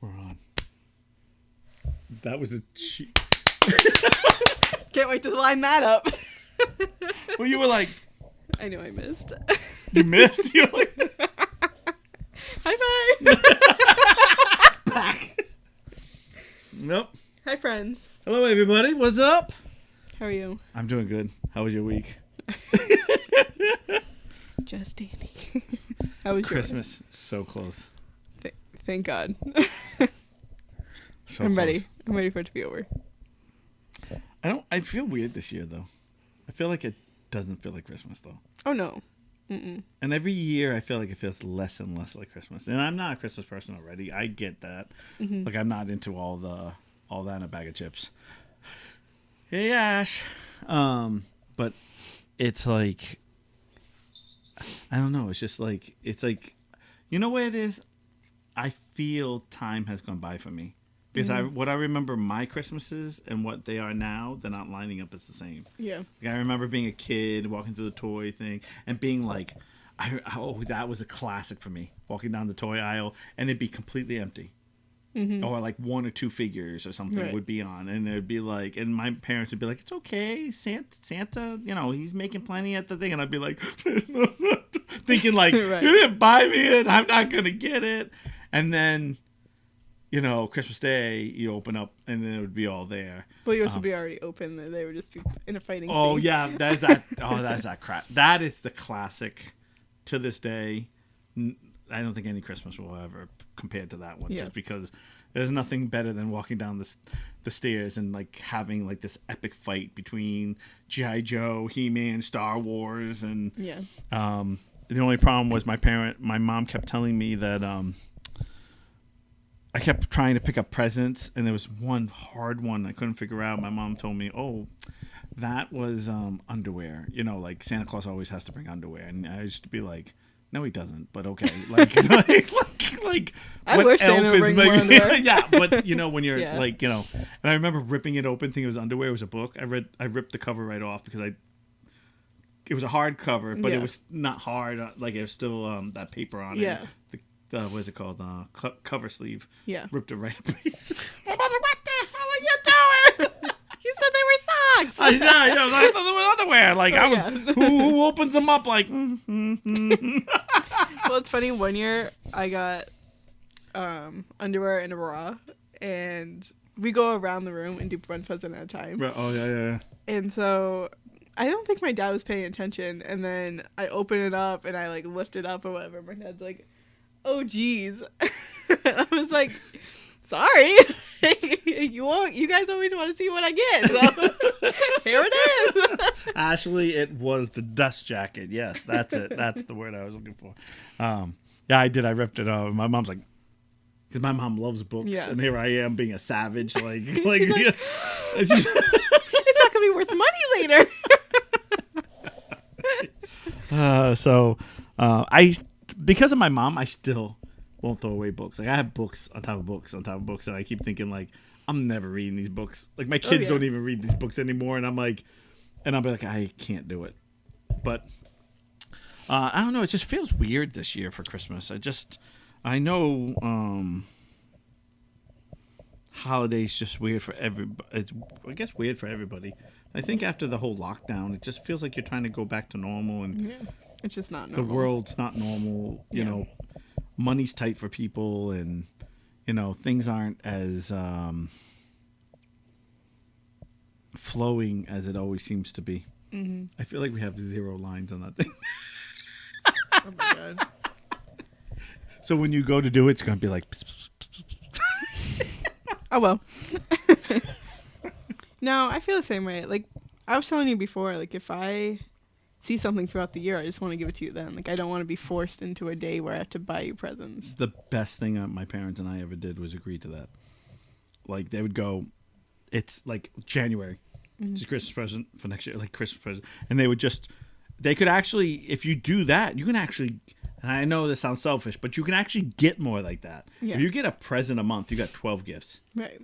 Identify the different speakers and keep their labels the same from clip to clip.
Speaker 1: We're on. That was a cheap.
Speaker 2: Can't wait to line that up.
Speaker 1: Well, you were like,
Speaker 2: I know I missed.
Speaker 1: you missed. You're like,
Speaker 2: High five.
Speaker 1: back. Nope.
Speaker 2: Hi, friends.
Speaker 1: Hello, everybody. What's up?
Speaker 2: How are you?
Speaker 1: I'm doing good. How was your week?
Speaker 2: Just dandy. How was
Speaker 1: Christmas? So close.
Speaker 2: Thank God.
Speaker 1: So
Speaker 2: I'm
Speaker 1: close.
Speaker 2: ready. I'm ready for it to be over.
Speaker 1: I feel weird this year though. I feel like it doesn't feel like Christmas though.
Speaker 2: Oh no. Mm-mm.
Speaker 1: And every year I feel like it feels less and less like Christmas. And I'm not a Christmas person already. I get that.
Speaker 2: Mm-hmm.
Speaker 1: Like I'm not into all that in a bag of chips. Hey Ash. But it's like I don't know, it's just like you know what it is? I feel time has gone by for me. Because what I remember my Christmases and what they are now, they're not lining up as the same.
Speaker 2: Yeah.
Speaker 1: Like I remember being a kid, walking through the toy thing, and being like, that was a classic for me. Walking down the toy aisle, and it'd be completely empty.
Speaker 2: Mm-hmm.
Speaker 1: Or like one or two figures or something would be on. And it'd be like, and my parents would be like, it's okay, Santa, he's making plenty at the thing. And I'd be like, thinking like,
Speaker 2: Right.
Speaker 1: you didn't buy me it, I'm not going to get it. And then... Christmas Day, you open up, and then it would be all there.
Speaker 2: Well, yours would be already open. They would just be in a fighting
Speaker 1: Oh,
Speaker 2: scene.
Speaker 1: yeah, that's that. Oh, that's that crap. That is the classic to this day. I don't think any Christmas will ever compare to that one, just because there's nothing better than walking down the stairs and, like, having, like, this epic fight between G.I. Joe, He-Man, Star Wars, and...
Speaker 2: Yeah.
Speaker 1: The only problem was my mom kept telling me that... I kept trying to pick up presents, and there was one hard one I couldn't figure out. My mom told me, "Oh, that was underwear. Like Santa Claus always has to bring underwear." And I used to be like, "No, he doesn't." But okay, like
Speaker 2: I
Speaker 1: what
Speaker 2: wish
Speaker 1: elf
Speaker 2: Santa would
Speaker 1: is
Speaker 2: bring more underwear.
Speaker 1: yeah, but when you're
Speaker 2: Yeah.
Speaker 1: and I remember ripping it open, thinking it was underwear. It was a book. I ripped the cover right off because it was a hard cover, but it was not hard. Like it was still that paper on it. What is it called? Cover sleeve.
Speaker 2: Yeah.
Speaker 1: Ripped it right up. What
Speaker 2: the hell are you doing? You said they were socks.
Speaker 1: I thought they were underwear. Like who opens them up? Like.
Speaker 2: Well, it's funny. One year I got underwear and a bra, and we go around the room and do one present at a time.
Speaker 1: Oh yeah.
Speaker 2: And so I don't think my dad was paying attention, and then I open it up and I like lift it up or whatever. My dad's like, "Oh geez." I was like, "Sorry." You guys always want to see what I get, so here it is.
Speaker 1: Actually, it was the dust jacket. Yes, that's it. That's the word I was looking for. Yeah, I did. I ripped it off. My mom's like, because my mom loves books, and here I am being a savage. Like
Speaker 2: She's like, it's not gonna be worth money
Speaker 1: later. Because of my mom, I still won't throw away books. Like I have books on top of books on top of books, and I keep thinking like I'm never reading these books. Like my kids don't even read these books anymore, and I'm like, I'll be like, I can't do it. But I don't know. It just feels weird this year for Christmas. I know holidays just weird for everybody. It's I guess weird for everybody. I think after the whole lockdown, it just feels like you're trying to go back to normal, and
Speaker 2: it's just not normal.
Speaker 1: The world's not normal. You know, money's tight for people, and things aren't as flowing as it always seems to be.
Speaker 2: Mm-hmm.
Speaker 1: I feel like we have 0 lines on that thing.
Speaker 2: Oh my god.
Speaker 1: So when you go to do it, it's gonna be like.
Speaker 2: Oh well. No, I feel the same way. Like I was telling you before, like if I see something throughout the year, I just want to give it to you then. Like I don't want to be forced into a day where I have to buy you presents.
Speaker 1: The best thing my parents and I ever did was agree to that. Like they would go, it's like January, it's a Christmas present for next year, like Christmas present, and they could actually, if you do that, you can actually. And I know this sounds selfish, but you can actually get more like that.
Speaker 2: Yeah.
Speaker 1: If you get a present a month, you got 12 gifts.
Speaker 2: Right.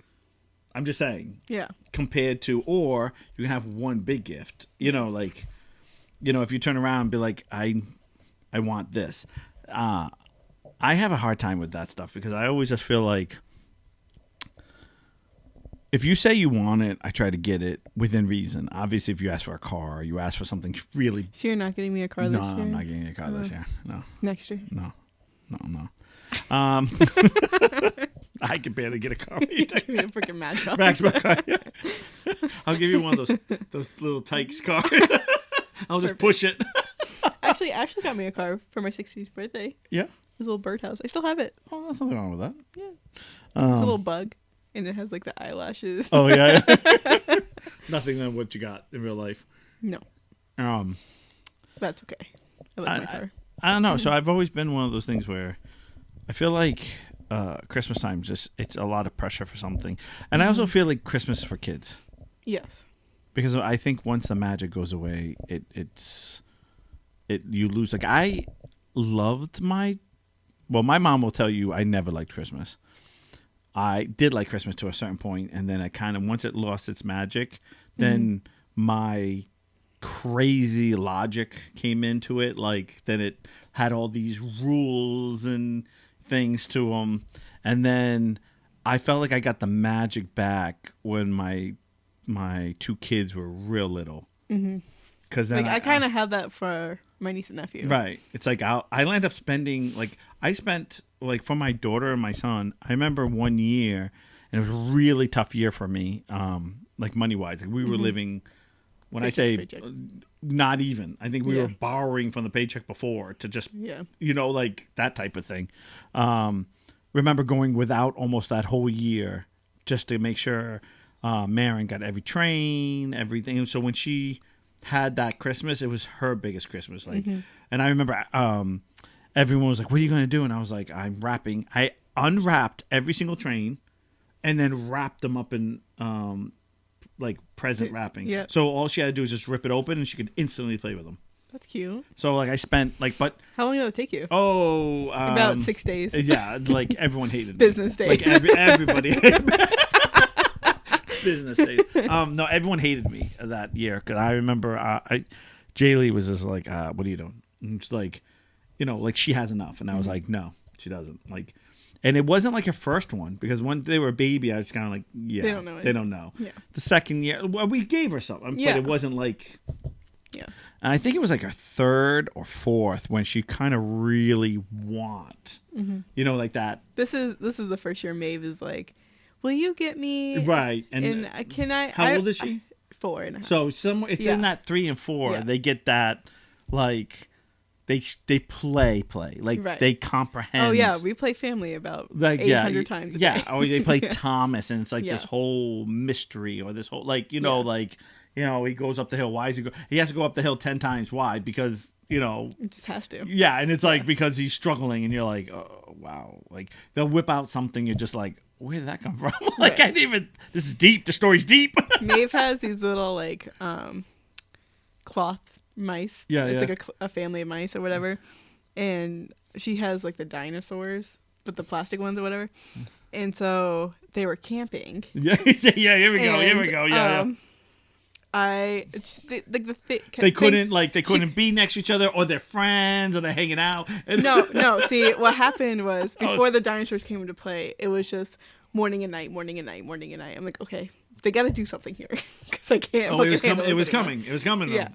Speaker 1: I'm just saying.
Speaker 2: Yeah.
Speaker 1: Compared to, or you can have one big gift. If you turn around and be like, I want this. I have a hard time with that stuff because I always just feel like if you say you want it, I try to get it within reason. Obviously, if you ask for a car, or you ask for something really.
Speaker 2: So you're not getting me a car this year?
Speaker 1: No, I'm not getting a car this year. No.
Speaker 2: Next year?
Speaker 1: No. I can barely get a car.
Speaker 2: Give me a freaking Matchbox.
Speaker 1: Maxwell car. Yeah. I'll give you one of those little Tykes cars. I'll just push it.
Speaker 2: Actually, Ashley got me a car for my 60th birthday.
Speaker 1: Yeah.
Speaker 2: His little birdhouse. I still have it.
Speaker 1: Oh, there's nothing wrong with that.
Speaker 2: Yeah. It's a little bug, and it has like the eyelashes.
Speaker 1: Oh yeah. Nothing than what you got in real life.
Speaker 2: No. That's okay. I like my car.
Speaker 1: I don't know. So I've always been one of those things where I feel like Christmas time it's a lot of pressure for something, and I also feel like Christmas is for kids.
Speaker 2: Yes.
Speaker 1: Because I think once the magic goes away, you lose. Like I loved my mom will tell you I never liked Christmas. I did like Christmas to a certain point, and then I kind of once it lost its magic, then my crazy logic came into it. Like then it had all these rules and things to them, and then I felt like I got the magic back when my two kids were real little. Because then
Speaker 2: I kind of had that for my niece and nephew.
Speaker 1: Right. It's like I end up spending I spent for my daughter and my son. I remember one year, and it was a really tough year for me. Money wise, we were living. When paycheck, I say paycheck. Not even, I think we were borrowing from the paycheck before to just that type of thing. Remember going without almost that whole year just to make sure Marin got every train, everything. So when she had that Christmas, it was her biggest Christmas. And I remember everyone was like, "What are you going to do?" And I was like, "I'm wrapping." I unwrapped every single train, and then wrapped them up in present wrapping.
Speaker 2: Yeah.
Speaker 1: So all she had to do was just rip it open, and she could instantly play with them.
Speaker 2: That's cute.
Speaker 1: So I spent but
Speaker 2: how long did it take you?
Speaker 1: Oh,
Speaker 2: about 6 days.
Speaker 1: Yeah, everyone hated
Speaker 2: business
Speaker 1: me.
Speaker 2: days.
Speaker 1: Everybody. Business days. No, everyone hated me that year because I remember Jaylee was just like, "What are you doing?" And it's like, she has enough, and I was like, "No, she doesn't." And it wasn't like her first one because when they were a baby, I was kind of like, "Yeah, they don't know."
Speaker 2: Yeah.
Speaker 1: The second year, well, we gave her something, but it wasn't like.
Speaker 2: Yeah.
Speaker 1: And I think it was like her third or fourth when she kind of really like that.
Speaker 2: This is the first year Maeve is like, "Will you get me?"
Speaker 1: Right. And
Speaker 2: can I?
Speaker 1: How old is she?
Speaker 2: 4.5.
Speaker 1: So somewhere it's in that 3 and 4.
Speaker 2: Yeah.
Speaker 1: They get that they play they comprehend.
Speaker 2: Oh yeah, we play Family about 800 times a day.
Speaker 1: Or they play Thomas, and it's this whole mystery or this whole he goes up the hill. Why is he has to go up the hill 10 times. Why? Because
Speaker 2: it just has to.
Speaker 1: Yeah, and it's because he's struggling, and you're like, oh wow, they'll whip out something, you're just like, where did that come from? I didn't even. This is deep. The story's deep.
Speaker 2: Maeve has these little cloth mice.
Speaker 1: Yeah,
Speaker 2: it's like a family of mice or whatever, and she has the dinosaurs, but the plastic ones or whatever. And so they were camping.
Speaker 1: Yeah. Here we go. Yeah. They couldn't be next to each other, or they're friends, or they're hanging out.
Speaker 2: No. See, what happened was before the dinosaurs came into play, it was just morning and night. I'm like, okay, they got to do something here because I can't.
Speaker 1: Oh, it was coming.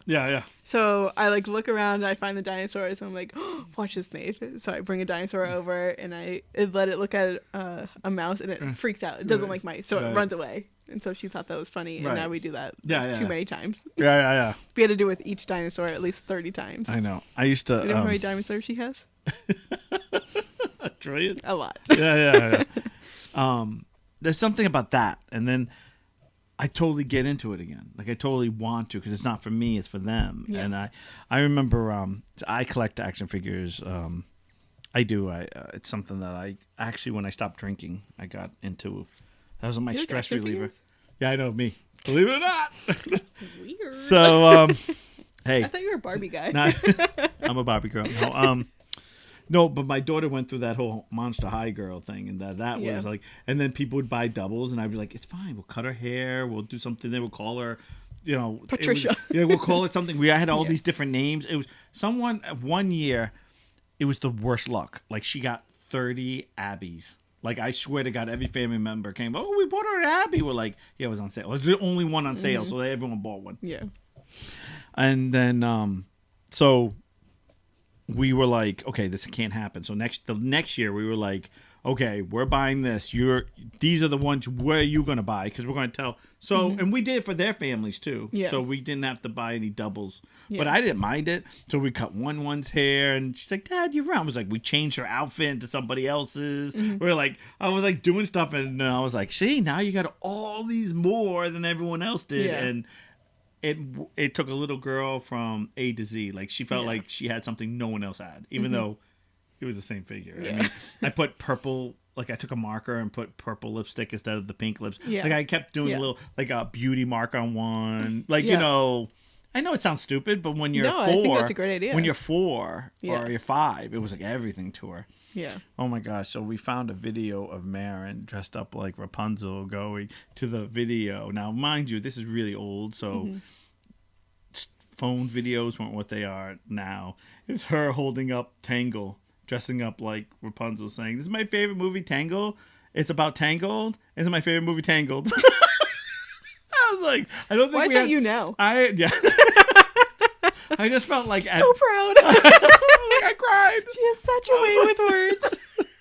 Speaker 1: Yeah.
Speaker 2: So I look around and I find the dinosaurs and I'm like, oh, watch this, Maeve. So I bring a dinosaur over and I let it look at a mouse and it freaks out. It doesn't like mice, so it runs away. And so she thought that was funny, and now we do that too many times.
Speaker 1: Yeah.
Speaker 2: We had to do with each dinosaur at least 30 times.
Speaker 1: I know. I used to.
Speaker 2: You know how many dinosaurs she has?
Speaker 1: A trillion?
Speaker 2: A lot.
Speaker 1: Yeah. There's something about that, and then I totally get into it again. I totally want to because it's not for me; it's for them. Yeah. And I remember I collect action figures. I do. It's something that I actually, when I stopped drinking, I got into. That was my stress reliever. Figures? Yeah, I know, me. Believe it or not.
Speaker 2: Weird.
Speaker 1: So, hey.
Speaker 2: I thought you were a Barbie guy.
Speaker 1: I'm a Barbie girl. No, but my daughter went through that whole Monster High girl thing, and that was and then people would buy doubles, and I'd be like, it's fine. We'll cut her hair. We'll do something. Then we'll call her,
Speaker 2: Patricia.
Speaker 1: We'll call it something. I had all these different names. It was someone, one year, it was the worst luck. She got 30 Abbeys. Like, I swear to God, every family member came, oh, we bought her an Abby. We're like, yeah, it was on sale. It was the only one on sale, so everyone bought one.
Speaker 2: Yeah.
Speaker 1: And then, so we were like, okay, this can't happen. So the next year, we were like, okay, we're buying this. These are the ones. Where are you going to buy? Because we're going to tell. So, and we did it for their families too.
Speaker 2: Yeah.
Speaker 1: So we didn't have to buy any doubles.
Speaker 2: Yeah.
Speaker 1: But I didn't mind it. So we cut one's hair, and she's like, Dad, you're right. I was like, we changed her outfit into somebody else's. We're like, I was like doing stuff, and I was like, see, now you got all these more than everyone else did,
Speaker 2: Yeah.
Speaker 1: and. It took a little girl from A to Z. Like, she felt like she had something no one else had, even though it was the same figure.
Speaker 2: Yeah.
Speaker 1: I mean, I put purple, like I took a marker and put purple lipstick instead of the pink lips.
Speaker 2: Yeah.
Speaker 1: Like, I kept doing a little, like a beauty mark on one. Like, you
Speaker 2: Yeah.
Speaker 1: know, I know it sounds stupid, but when you're
Speaker 2: No,
Speaker 1: 4,
Speaker 2: I think that's a great idea.
Speaker 1: when you're 4
Speaker 2: Yeah.
Speaker 1: or you're 5, it was like everything to her.
Speaker 2: Yeah.
Speaker 1: Oh my gosh. So we found a video of Marin dressed up like Rapunzel going to the video. Now, mind you, this is really old, so phone videos weren't what they are now. It's her holding up Tangle, dressing up like Rapunzel, saying, "This is my favorite movie, Tangle. It's about Tangled. This is my favorite movie, Tangled." I was like, I don't think
Speaker 2: Why
Speaker 1: we
Speaker 2: don't
Speaker 1: had,
Speaker 2: you know?
Speaker 1: Yeah. I just felt like
Speaker 2: So proud.
Speaker 1: I cried.
Speaker 2: She has such a way with words.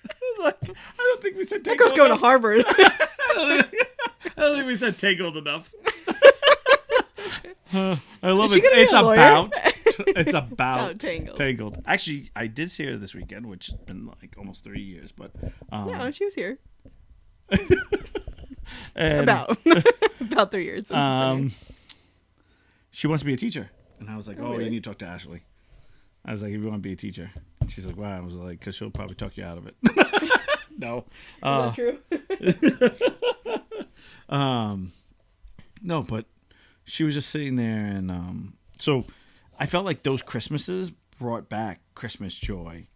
Speaker 1: I was like, I don't think we said
Speaker 2: That
Speaker 1: Tangled
Speaker 2: girl's going to
Speaker 1: enough.
Speaker 2: Harvard.
Speaker 1: I don't think we said Tangled enough. I love
Speaker 2: Is she
Speaker 1: it.
Speaker 2: gonna be
Speaker 1: It's
Speaker 2: a lawyer?
Speaker 1: about. It's about
Speaker 2: Tangled.
Speaker 1: Tangled. Actually, I did see her this weekend, which has been like almost 3 years, but
Speaker 2: No, she was here.
Speaker 1: and,
Speaker 2: About 3 years. That's
Speaker 1: she wants to be a teacher, and I was like,
Speaker 2: Oh,
Speaker 1: "Oh,
Speaker 2: really?
Speaker 1: you need to talk to Ashley." I was like, "If you want to be a teacher," and she's like, "Why?" I was like, "Because she'll probably talk you out of it." No,
Speaker 2: Is that true?
Speaker 1: no, but she was just sitting there, and so I felt like those Christmases brought back Christmas joy,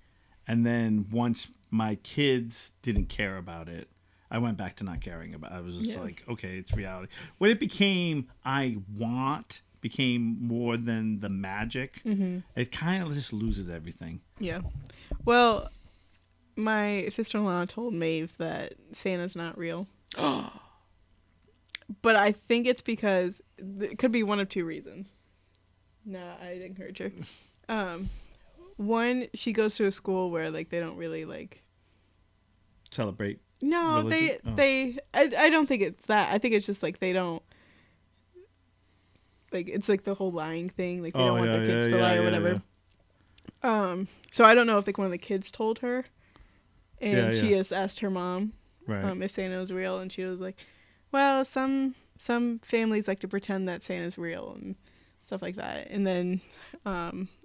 Speaker 1: and then once my kids didn't care about it, I went back to not caring about it. I was just like, okay, it's reality. When it became became more than the magic, it kind of just loses everything.
Speaker 2: Yeah. Well, my sister-in-law told Maeve that Santa's not real. But I think it's because it could be one of two reasons. No, I'd encourage her. One, she goes to a school where like they don't really like
Speaker 1: Celebrate.
Speaker 2: No,
Speaker 1: religion?
Speaker 2: I don't think it's that. I think it's just like they don't like it's like the whole lying thing. Like they don't want their kids to lie or whatever.
Speaker 1: Yeah.
Speaker 2: So I don't know if like one of the kids told her, and she
Speaker 1: Yeah.
Speaker 2: just asked her mom,
Speaker 1: Right.
Speaker 2: if Santa was real, and she was like, "Well, some families like to pretend that Santa's real and stuff like that." And then,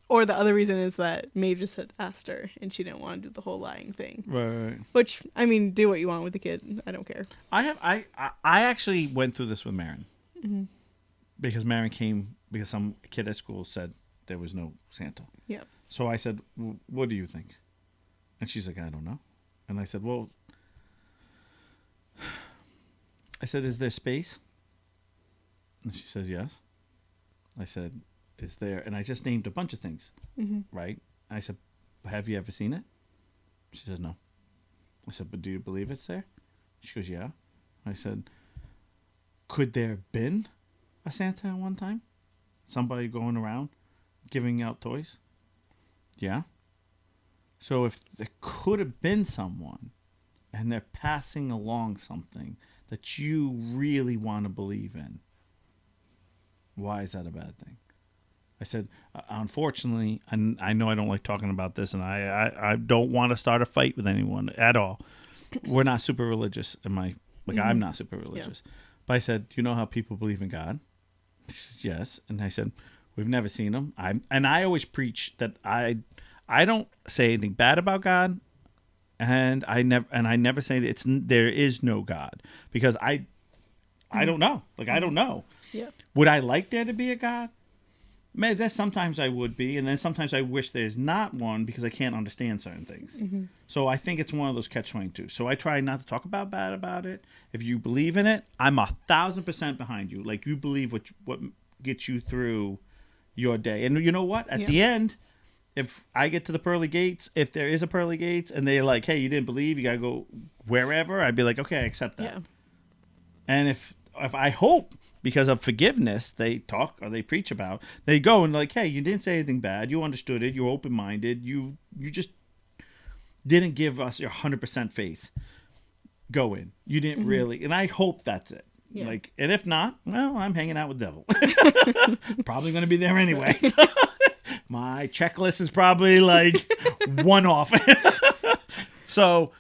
Speaker 2: or the other reason is that Maeve just had asked her, and she didn't want to do the whole lying thing.
Speaker 1: Right.
Speaker 2: Which I mean, do what you want with the kid. I don't care.
Speaker 1: I actually went through this with Marin.
Speaker 2: Mm-hmm.
Speaker 1: Because Marin came because some kid at school said there was no Santa.
Speaker 2: Yeah.
Speaker 1: So I said, "What do you think?" And she's like, "I don't know." And I said, "Well," I said, "Is there space?" And she says, "Yes." I said, "Is there?" And I just named a bunch of things, right? I said, "Have you ever seen it?" She said, "No." I said, "But do you believe it's there?" She goes, "Yeah." I said, "Could there have been a Santa at one time? Somebody going around giving out toys?" "Yeah." So if there could have been someone and they're passing along something that you really want to believe in, why is that a bad thing? I said, unfortunately, and I know I don't like talking about this, and I don't want to start a fight with anyone at all. We're not super religious I'm not super religious. Yeah. But I said, "Do you know how people believe in God?" She says, "Yes." And I said, "We've never seen him." I always preach that I don't say anything bad about God, and I never say that there is no God, because I don't know. Like, I don't know.
Speaker 2: Yeah.
Speaker 1: Would I like there to be a God? Man, there's sometimes I would be, and then sometimes I wish there's not one because I can't understand certain things. So I think it's one of those catch-22. So I try not to talk bad about it. If you believe in it, I'm 1,000% behind you. Like, you believe what gets you through your day. And you know what? At the end, if I get to the pearly gates, if there is a pearly gates, and they're like, "Hey, you didn't believe, you gotta go wherever," I'd be like, "Okay, I accept that."
Speaker 2: Yeah.
Speaker 1: And if I hope because of forgiveness, they talk or they preach about, they go and like, "Hey, you didn't say anything bad. You understood it. You were open minded. You just didn't give us your 100% faith. Go in. You didn't really." And I hope that's it.
Speaker 2: Yeah.
Speaker 1: Like, and if not, well, I'm hanging out with devil. Probably going to be there anyway. My checklist is probably like one off. So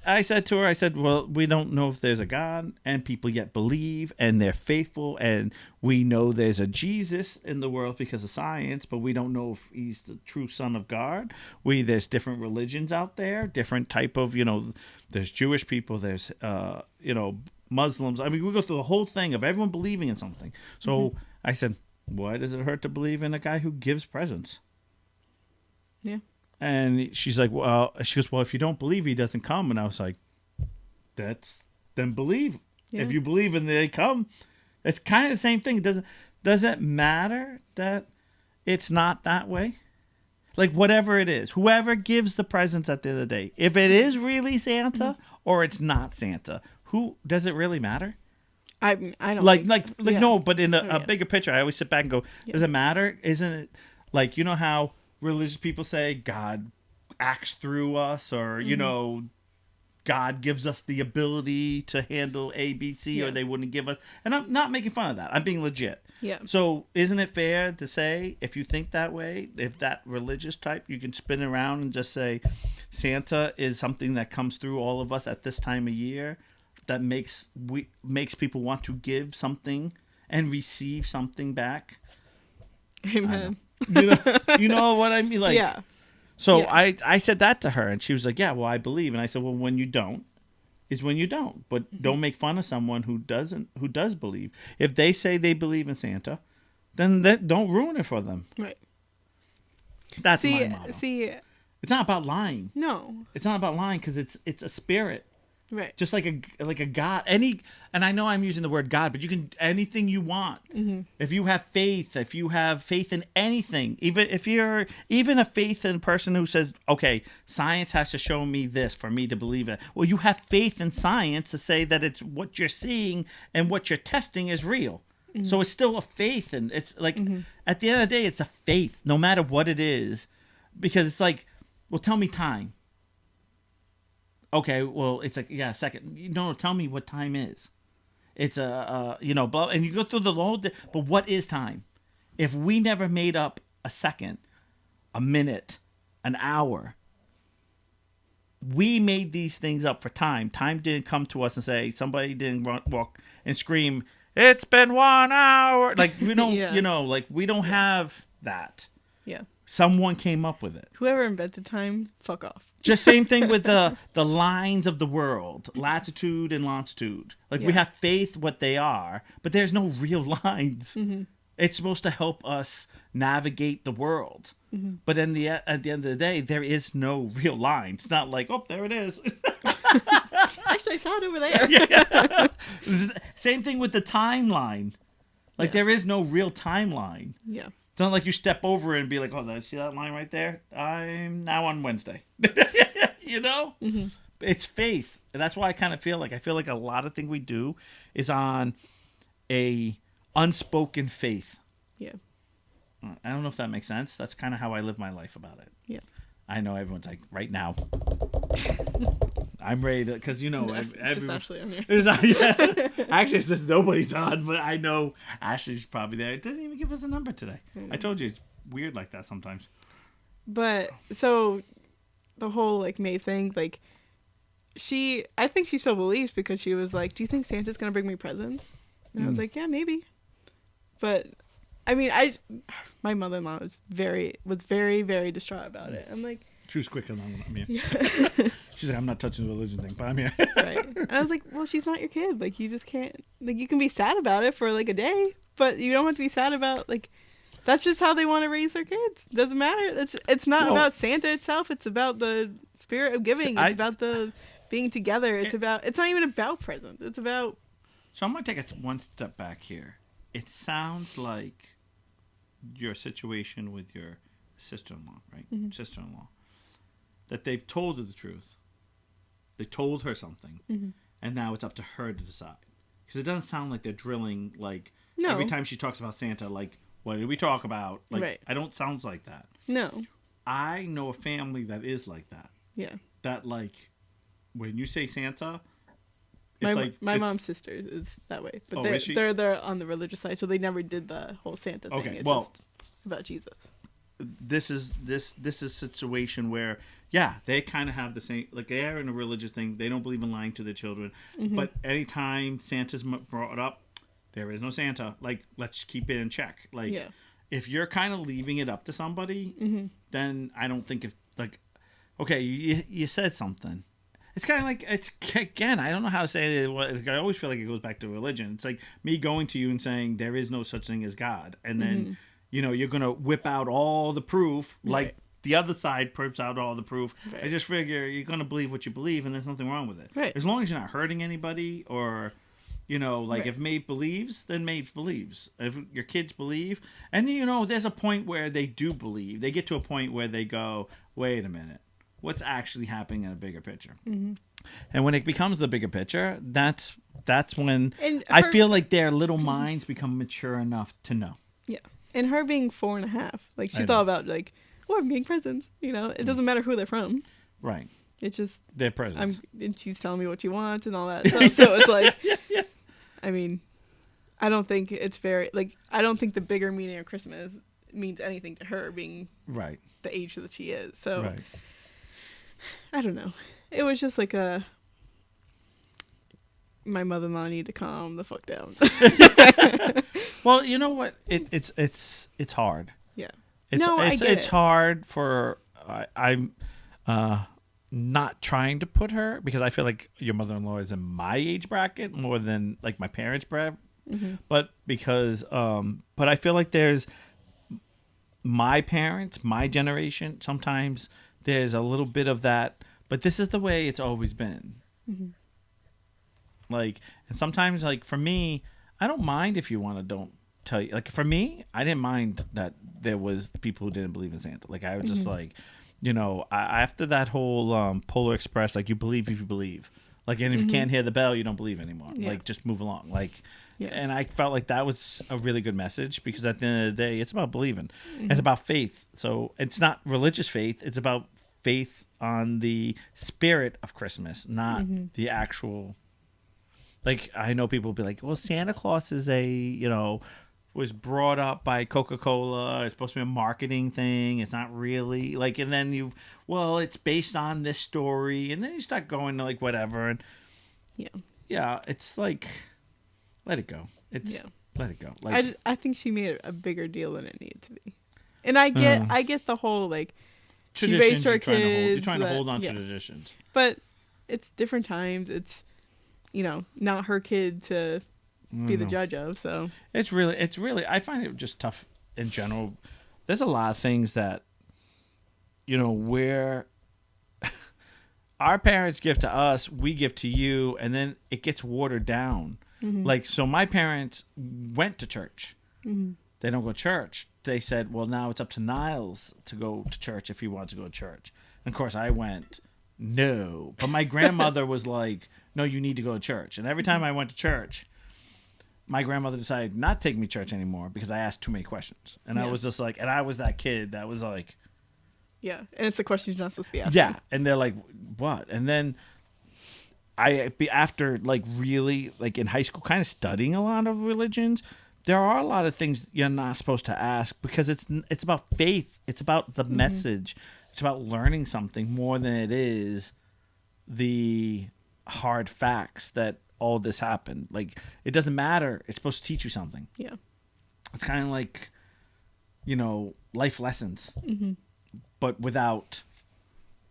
Speaker 1: I said to her, I said, well, we don't know if there's a God, and people yet believe, and they're faithful, and we know there's a Jesus in the world because of science, but we don't know if he's the true son of God. There's different religions out there, different type of, there's Jewish people, there's, Muslims. I mean, we go through the whole thing of everyone believing in something. So I said, why does it hurt to believe in a guy who gives presents?
Speaker 2: Yeah.
Speaker 1: And she's like, well, if you don't believe, he doesn't come. And I was like, then believe.
Speaker 2: Yeah.
Speaker 1: If you believe and they come, it's kind of the same thing. Does it matter that it's not that way? Like, whatever it is, whoever gives the presents at the end of the day, if it is really Santa or it's not Santa, who does it really matter?
Speaker 2: I don't
Speaker 1: like
Speaker 2: yeah.
Speaker 1: no, but in a bigger picture, I always sit back and go, does it matter? Isn't it like, how religious people say God acts through us, or God gives us the ability to handle A, B, C, or they wouldn't give us. And I'm not making fun of that. I'm being legit.
Speaker 2: Yeah.
Speaker 1: So isn't it fair to say, if you think that way, if that religious type, you can spin around and just say Santa is something that comes through all of us at this time of year that makes people want to give something and receive something back?
Speaker 2: Amen.
Speaker 1: You know what I mean? Like,
Speaker 2: yeah.
Speaker 1: So I said that to her, and she was like, yeah, well, I believe. And I said, well, when you don't is when you don't. But don't make fun of someone who does believe. If they say they believe in Santa, then don't ruin it for them.
Speaker 2: Right.
Speaker 1: That's my motto.
Speaker 2: See,
Speaker 1: it's not about lying.
Speaker 2: No.
Speaker 1: It's not about lying, because it's a spirit.
Speaker 2: Right.
Speaker 1: Just like a God. And I know I'm using the word God, but you can anything you want. Mm-hmm. If you have faith in anything, even a faith in a person who says, okay, science has to show me this for me to believe it. Well, you have faith in science to say that it's what you're seeing and what you're testing is real. Mm-hmm. So it's still a faith, and it's like at the end of the day, it's a faith, no matter what it is, because it's like, well, tell me time. Okay, well, it's like, yeah, a second. No, tell me what time is. It's blah, and you go through the whole day, but what is time? If we never made up a second, a minute, an hour, we made these things up for time. Time didn't come to us and say, somebody didn't walk and scream, it's been 1 hour. Like, we don't, we don't have that.
Speaker 2: Yeah.
Speaker 1: Someone came up with it.
Speaker 2: Whoever invented time, fuck off.
Speaker 1: Just same thing with the lines of the world, latitude and longitude. Like, we have faith what they are, but there's no real lines. Mm-hmm. It's supposed to help us navigate the world. Mm-hmm. But at the end of the day, there is no real line. It's not like, oh, there it is.
Speaker 2: Actually, I saw it over there.
Speaker 1: Same thing with the timeline. Like, there is no real timeline.
Speaker 2: Yeah.
Speaker 1: It's not like you step over it and be like, oh, see that line right there? I'm now on Wednesday. Mm-hmm. It's faith. And that's why I kind of feel like a lot of things we do is on a unspoken faith.
Speaker 2: Yeah.
Speaker 1: I don't know if that makes sense. That's kind of how I live my life about it.
Speaker 2: Yeah.
Speaker 1: I know everyone's like, right now. I'm ready to, because
Speaker 2: it's just Ashley on here.
Speaker 1: Actually, it says nobody's on, but I know Ashley's probably there. It doesn't even give us a number today. I told you it's weird like that sometimes.
Speaker 2: But so the whole May thing, I think she still believes, because she was like, do you think Santa's gonna bring me presents? And I was like, yeah, maybe. But I mean, my mother-in-law was very, very distraught about it. I'm like,
Speaker 1: she was quick on me. Yeah. She's like, I'm not touching the religion thing, but I'm here.
Speaker 2: Right. And I was like, well, she's not your kid. You just can't, you can be sad about it for a day, but you don't have to be sad about, that's just how they want to raise their kids. Doesn't matter. It's not about Santa itself. It's about the spirit of giving. It's about the being together. It's not even about presents. It's about.
Speaker 1: So I'm going to take one step back here. It sounds like your situation with your sister-in-law, right? Sister-in-law, that they've told her the truth. They told her something, and now it's up to her to decide. Because it doesn't sound like they're drilling, like, every time she talks about Santa, like, what did we talk about? Like,
Speaker 2: right.
Speaker 1: I don't sound like that.
Speaker 2: No.
Speaker 1: I know a family that is like that.
Speaker 2: Yeah.
Speaker 1: That, like, when you say Santa,
Speaker 2: my
Speaker 1: it's like...
Speaker 2: my mom's sister is that way. But
Speaker 1: is she?
Speaker 2: they're on the religious side, so they never did the whole Santa thing.
Speaker 1: Okay,
Speaker 2: It's
Speaker 1: well...
Speaker 2: just about Jesus.
Speaker 1: This is a situation where, yeah, they kind of have the same, like, they are in a religious thing. They don't believe in lying to their children. But anytime Santa's brought up, there is no Santa. Like, let's keep it in check. Like, if you're kind of leaving it up to somebody, then I don't think if, like, okay, you said something. It's kind of like, it's, again, I don't know how to say it. I always feel like it goes back to religion. It's like me going to you and saying there is no such thing as God. And then, you know, you're going to whip out all the proof, like the other side whips out all the proof. I just figure you're going to believe what you believe, and there's nothing wrong with it. As long as you're not hurting anybody, or, you know, like, if Maeve believes, then Maeve believes. If your kids believe, and, you know, there's a point where they do believe. They get to a point where they go, wait a minute, what's actually happening in a bigger picture? And when it becomes the bigger picture, that's when I feel like their little minds become mature enough to know.
Speaker 2: Yeah. And her being 4.5, like, she thought about, like, oh, I'm getting presents. You know, it doesn't matter who they're from.
Speaker 1: Right.
Speaker 2: It's just...
Speaker 1: They're presents.
Speaker 2: And she's telling me what she wants and all that stuff. So it's like... I mean, I don't think it's very... Like, I don't think the bigger meaning of Christmas means anything to her, being the age that she is. So... I don't know. It was just like a... My mother-in-law need to calm the fuck down.
Speaker 1: Well, you know what? It's hard.
Speaker 2: Yeah.
Speaker 1: It's hard for I'm not trying to put her, because I feel like your mother-in-law is in my age bracket more than like my parents' bracket. But because but I feel like there's my parents, my generation, sometimes there's a little bit of that, but this is the way it's always been. Like, and sometimes, like, for me, I don't mind if you want to don't tell you. Like, for me, I didn't mind that there was people who didn't believe in Santa. Like, I was just like, you know, after that whole Polar Express, like, you believe if you believe. Like, and if you can't hear the bell, you don't believe anymore. Like, just move along. Like, and I felt like that was a really good message, because at the end of the day, it's about believing. It's about faith. So it's not religious faith. It's about faith on the spirit of Christmas, not the actual... Like, I know people will be like, well, Santa Claus is was brought up by Coca-Cola. It's supposed to be a marketing thing. It's not really. Like, and then it's based on this story. And then you start going to, like, whatever. And yeah, it's like, let it go. Let it go. Like,
Speaker 2: I think she made it a bigger deal than it needed to be. And I get the whole, like, she raised her kids.
Speaker 1: You're trying to hold on to traditions.
Speaker 2: But it's different times. It's, you know, not her kid to be the judge of. So
Speaker 1: it's really, I find it just tough in general. There's a lot of things that, you know, where our parents give to us, we give to you, and then it gets watered down. Like, so my parents went to church. They don't go to church. They said, well, now it's up to Niles to go to church if he wants to go to church. And of course I went, no. But my grandmother was like, no, you need to go to church. And every time I went to church, my grandmother decided not to take me to church anymore because I asked too many questions. And I was just like, and I was that kid that was like...
Speaker 2: Yeah, and it's a question you're not supposed to be asking.
Speaker 1: Yeah, and they're like, what? And then after, like, really, like, in high school, kind of studying a lot of religions, there are a lot of things you're not supposed to ask, because it's about faith. It's about the message. It's about learning something more than it is the hard facts that all this happened. Like, it doesn't matter. It's supposed to teach you something.
Speaker 2: Yeah.
Speaker 1: It's kind of like, you know, life lessons, but without,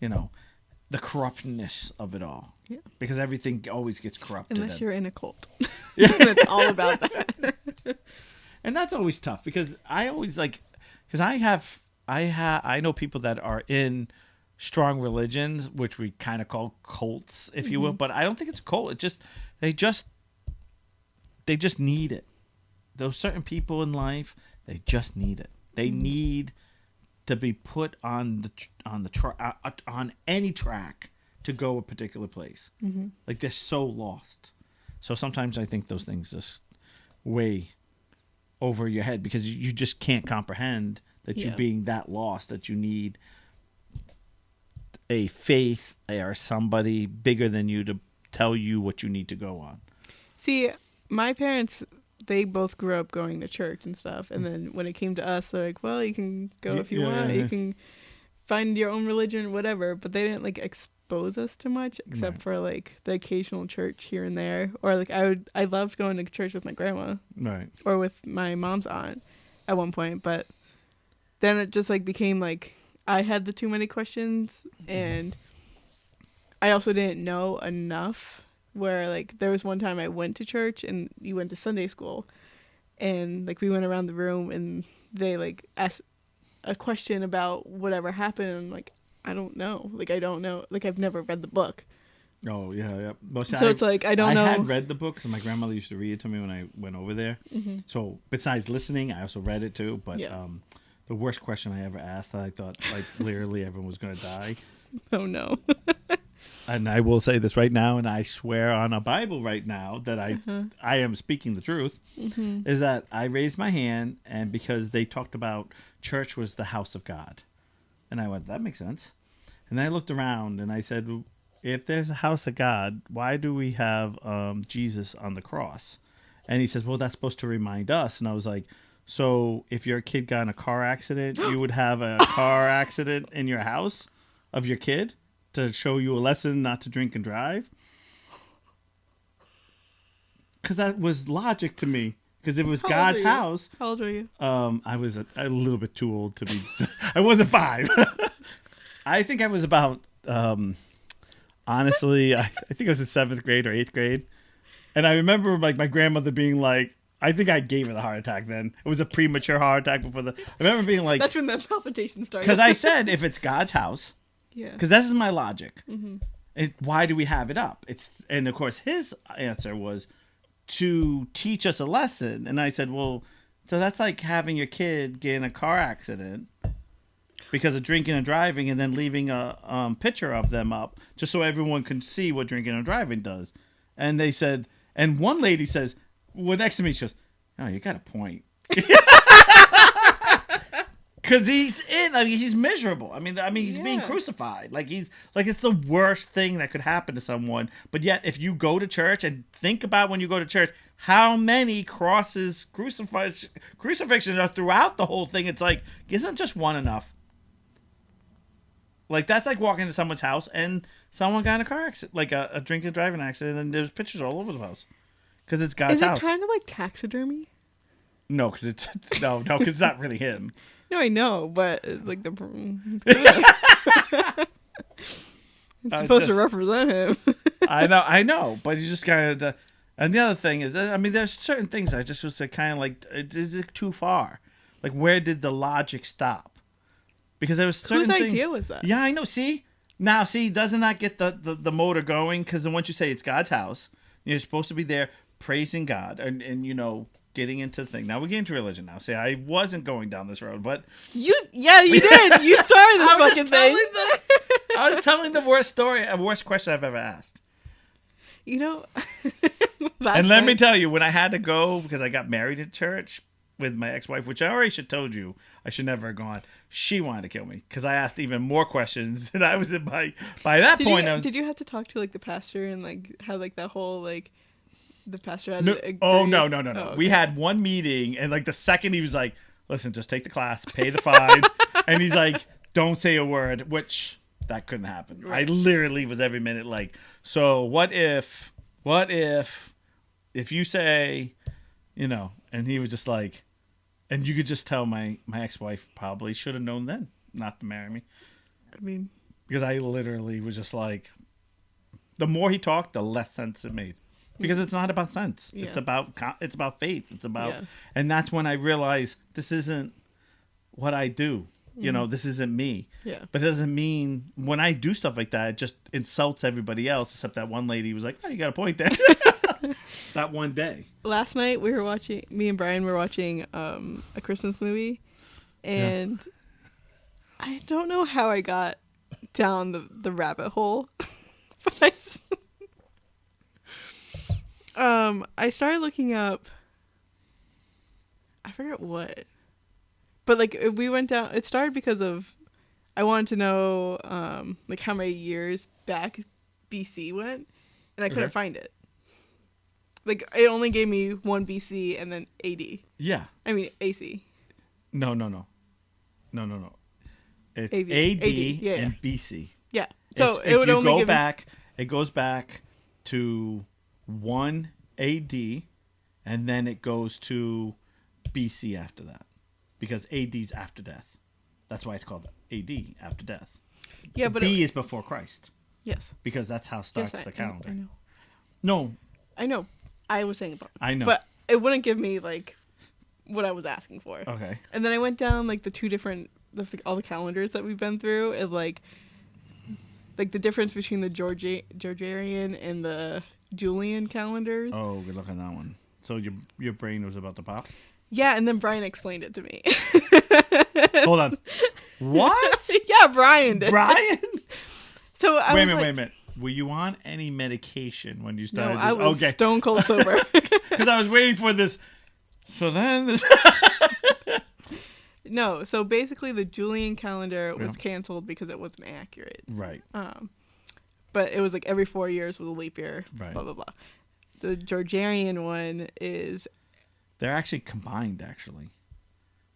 Speaker 1: you know, the corruptness of it all. Yeah. Because everything always gets corrupted.
Speaker 2: Unless you're in a cult. It's all about that.
Speaker 1: And that's always tough, because I always like, because I know people that are in strong religions, which we kind of call cults, if you will, but I don't think it's a cult. It just, they just need it. Those certain people in life, they just need it. They need to be put on on any track to go a particular place.
Speaker 2: Mm-hmm.
Speaker 1: Like they're so lost. So sometimes I think those things just weigh over your head because you just can't comprehend that you're being that lost, that you need a faith or somebody bigger than you to tell you what you need to go on.
Speaker 2: See, my parents, they both grew up going to church and stuff. And then when it came to us, they're like, well, you can go if you want. You can find your own religion, whatever. But they didn't, like, expose us to much except for, like, the occasional church here and there. Or, like, I loved going to church with my grandma.
Speaker 1: Right.
Speaker 2: Or with my mom's aunt at one point. But then it just, like, became, like, I had the too many questions. And I also didn't know enough. Where, like, there was one time I went to church and you went to Sunday school. And, like, we went around the room and they, like, asked a question about whatever happened. And I'm like, I don't know. Like, I don't know. Like, I've never read the book.
Speaker 1: Oh, yeah. Well,
Speaker 2: so it's like, I don't know.
Speaker 1: I had read the book because my grandmother used to read it to me when I went over there.
Speaker 2: Mm-hmm.
Speaker 1: So besides listening, I also read it too. But the worst question I ever asked, I thought, like, literally everyone was going to die.
Speaker 2: Oh, no.
Speaker 1: And I will say this right now, and I swear on a Bible right now that I am speaking the truth, is that I raised my hand, and because they talked about church was the house of God. And I went, that makes sense. And I looked around, and I said, if there's a house of God, why do we have Jesus on the cross? And he says, well, that's supposed to remind us. And I was like, so if your kid got in a car accident, you would have a car accident in your house of your kid? To show you a lesson not to drink and drive? Because that was logic to me. Because it was God's house.
Speaker 2: How old are you?
Speaker 1: I was a little bit too old to be... I wasn't 5. I think I was about... honestly, I think I was in 7th grade or 8th grade. And I remember like my grandmother being like... I think I gave her the heart attack then. It was a premature heart attack before the... I remember being like...
Speaker 2: That's when the palpitation started.
Speaker 1: Because I said, if it's God's house...
Speaker 2: Yeah.
Speaker 1: Because this is my logic.
Speaker 2: Mm-hmm.
Speaker 1: Why do we have it up? And of course his answer was to teach us a lesson. And I said, well, so that's like having your kid get in a car accident because of drinking and driving, and then leaving a picture of them up just so everyone can see what drinking and driving does. And they said, and one lady says, well, next to me, she goes, "Oh, you got a point." Because he's miserable. I mean, he's being crucified. Like it's the worst thing that could happen to someone. But yet, if you go to church and think about when you go to church, how many crosses, crucifixions are throughout the whole thing? It's like, isn't just one enough? Like that's like walking into someone's house and someone got in a car accident, like a drink and driving accident, and there's pictures all over the house because it's God's house.
Speaker 2: Is it kind of like taxidermy?
Speaker 1: No, because it's because it's not really him.
Speaker 2: No, I know, but like it's supposed to represent him.
Speaker 1: I know, but you just kind of. And the other thing is, I mean, there's certain things I just was kind of like, is it too far? Like, where did the logic stop? Because there was certain things.
Speaker 2: Whose idea was that?
Speaker 1: Yeah, I know. Doesn't that get the motor going? Because then once you say it's God's house, you're supposed to be there praising God and getting into the thing. Now we're getting to religion now. See, I wasn't going down this road, but
Speaker 2: you did. You started this fucking thing.
Speaker 1: I was telling the worst question I've ever asked.
Speaker 2: And
Speaker 1: let me tell you, when I had to go because I got married at church with my ex-wife, which I already should told you I should never have gone. She wanted to kill me because I asked even more questions, and I was by that point.
Speaker 2: Did you have to talk to like the pastor and like have like that whole like the pastor had?
Speaker 1: No, no.
Speaker 2: Okay.
Speaker 1: We had one meeting, and like the second he was like, "Listen, just take the class, pay the fine," and he's like, "Don't say a word," which that couldn't happen. Right. I literally was every minute like, "So what if you say, and he was just like, and you could just tell my ex-wife probably should have known then not to marry me.
Speaker 2: I mean,
Speaker 1: because I literally was just like, the more he talked, the less sense it made. Because it's not about sense. Yeah. It's about faith. It's about, and that's when I realized this isn't what I do. This isn't me.
Speaker 2: Yeah.
Speaker 1: But it doesn't mean when I do stuff like that, it just insults everybody else. Except that one lady was like, "Oh, you got a point there." That one day.
Speaker 2: Last night me and Brian were watching a Christmas movie, and I don't know how I got down the rabbit hole, but I started looking up. I forget what, but like we went down. It started because of I wanted to know like how many years back BC went, and I couldn't find it. Like it only gave me one BC and then AD.
Speaker 1: Yeah.
Speaker 2: I mean AC.
Speaker 1: No. It's
Speaker 2: AD.
Speaker 1: AD and BC.
Speaker 2: Yeah. So it would only give
Speaker 1: back. It goes back to 1 AD, and then it goes to BC after that, because AD's after death. That's why it's called AD, after death.
Speaker 2: Yeah, but
Speaker 1: B is before Christ.
Speaker 2: Yes.
Speaker 1: Because that's how starts the calendar.
Speaker 2: I know.
Speaker 1: No.
Speaker 2: I know. I was saying about.
Speaker 1: I know.
Speaker 2: But it wouldn't give me like what I was asking for.
Speaker 1: Okay.
Speaker 2: And then I went down like the two different all the calendars that we've been through, and like the difference between the Georgian and the Julian calendars.
Speaker 1: Oh, good luck on that one. So your brain was about to pop?
Speaker 2: Yeah, and then Brian explained it to me.
Speaker 1: Hold on. What?
Speaker 2: Yeah, Brian did.
Speaker 1: Brian?
Speaker 2: So I
Speaker 1: wait
Speaker 2: was
Speaker 1: a
Speaker 2: like,
Speaker 1: minute. Were you on any medication when you started?
Speaker 2: No, I was stone cold sober.
Speaker 1: Because I was waiting for this. So then this.
Speaker 2: No, so basically the Julian calendar was canceled because it wasn't accurate.
Speaker 1: Right.
Speaker 2: But it was like every 4 years with a leap year.
Speaker 1: Right.
Speaker 2: Blah blah blah. The Georgian one is.
Speaker 1: They're actually combined. Actually,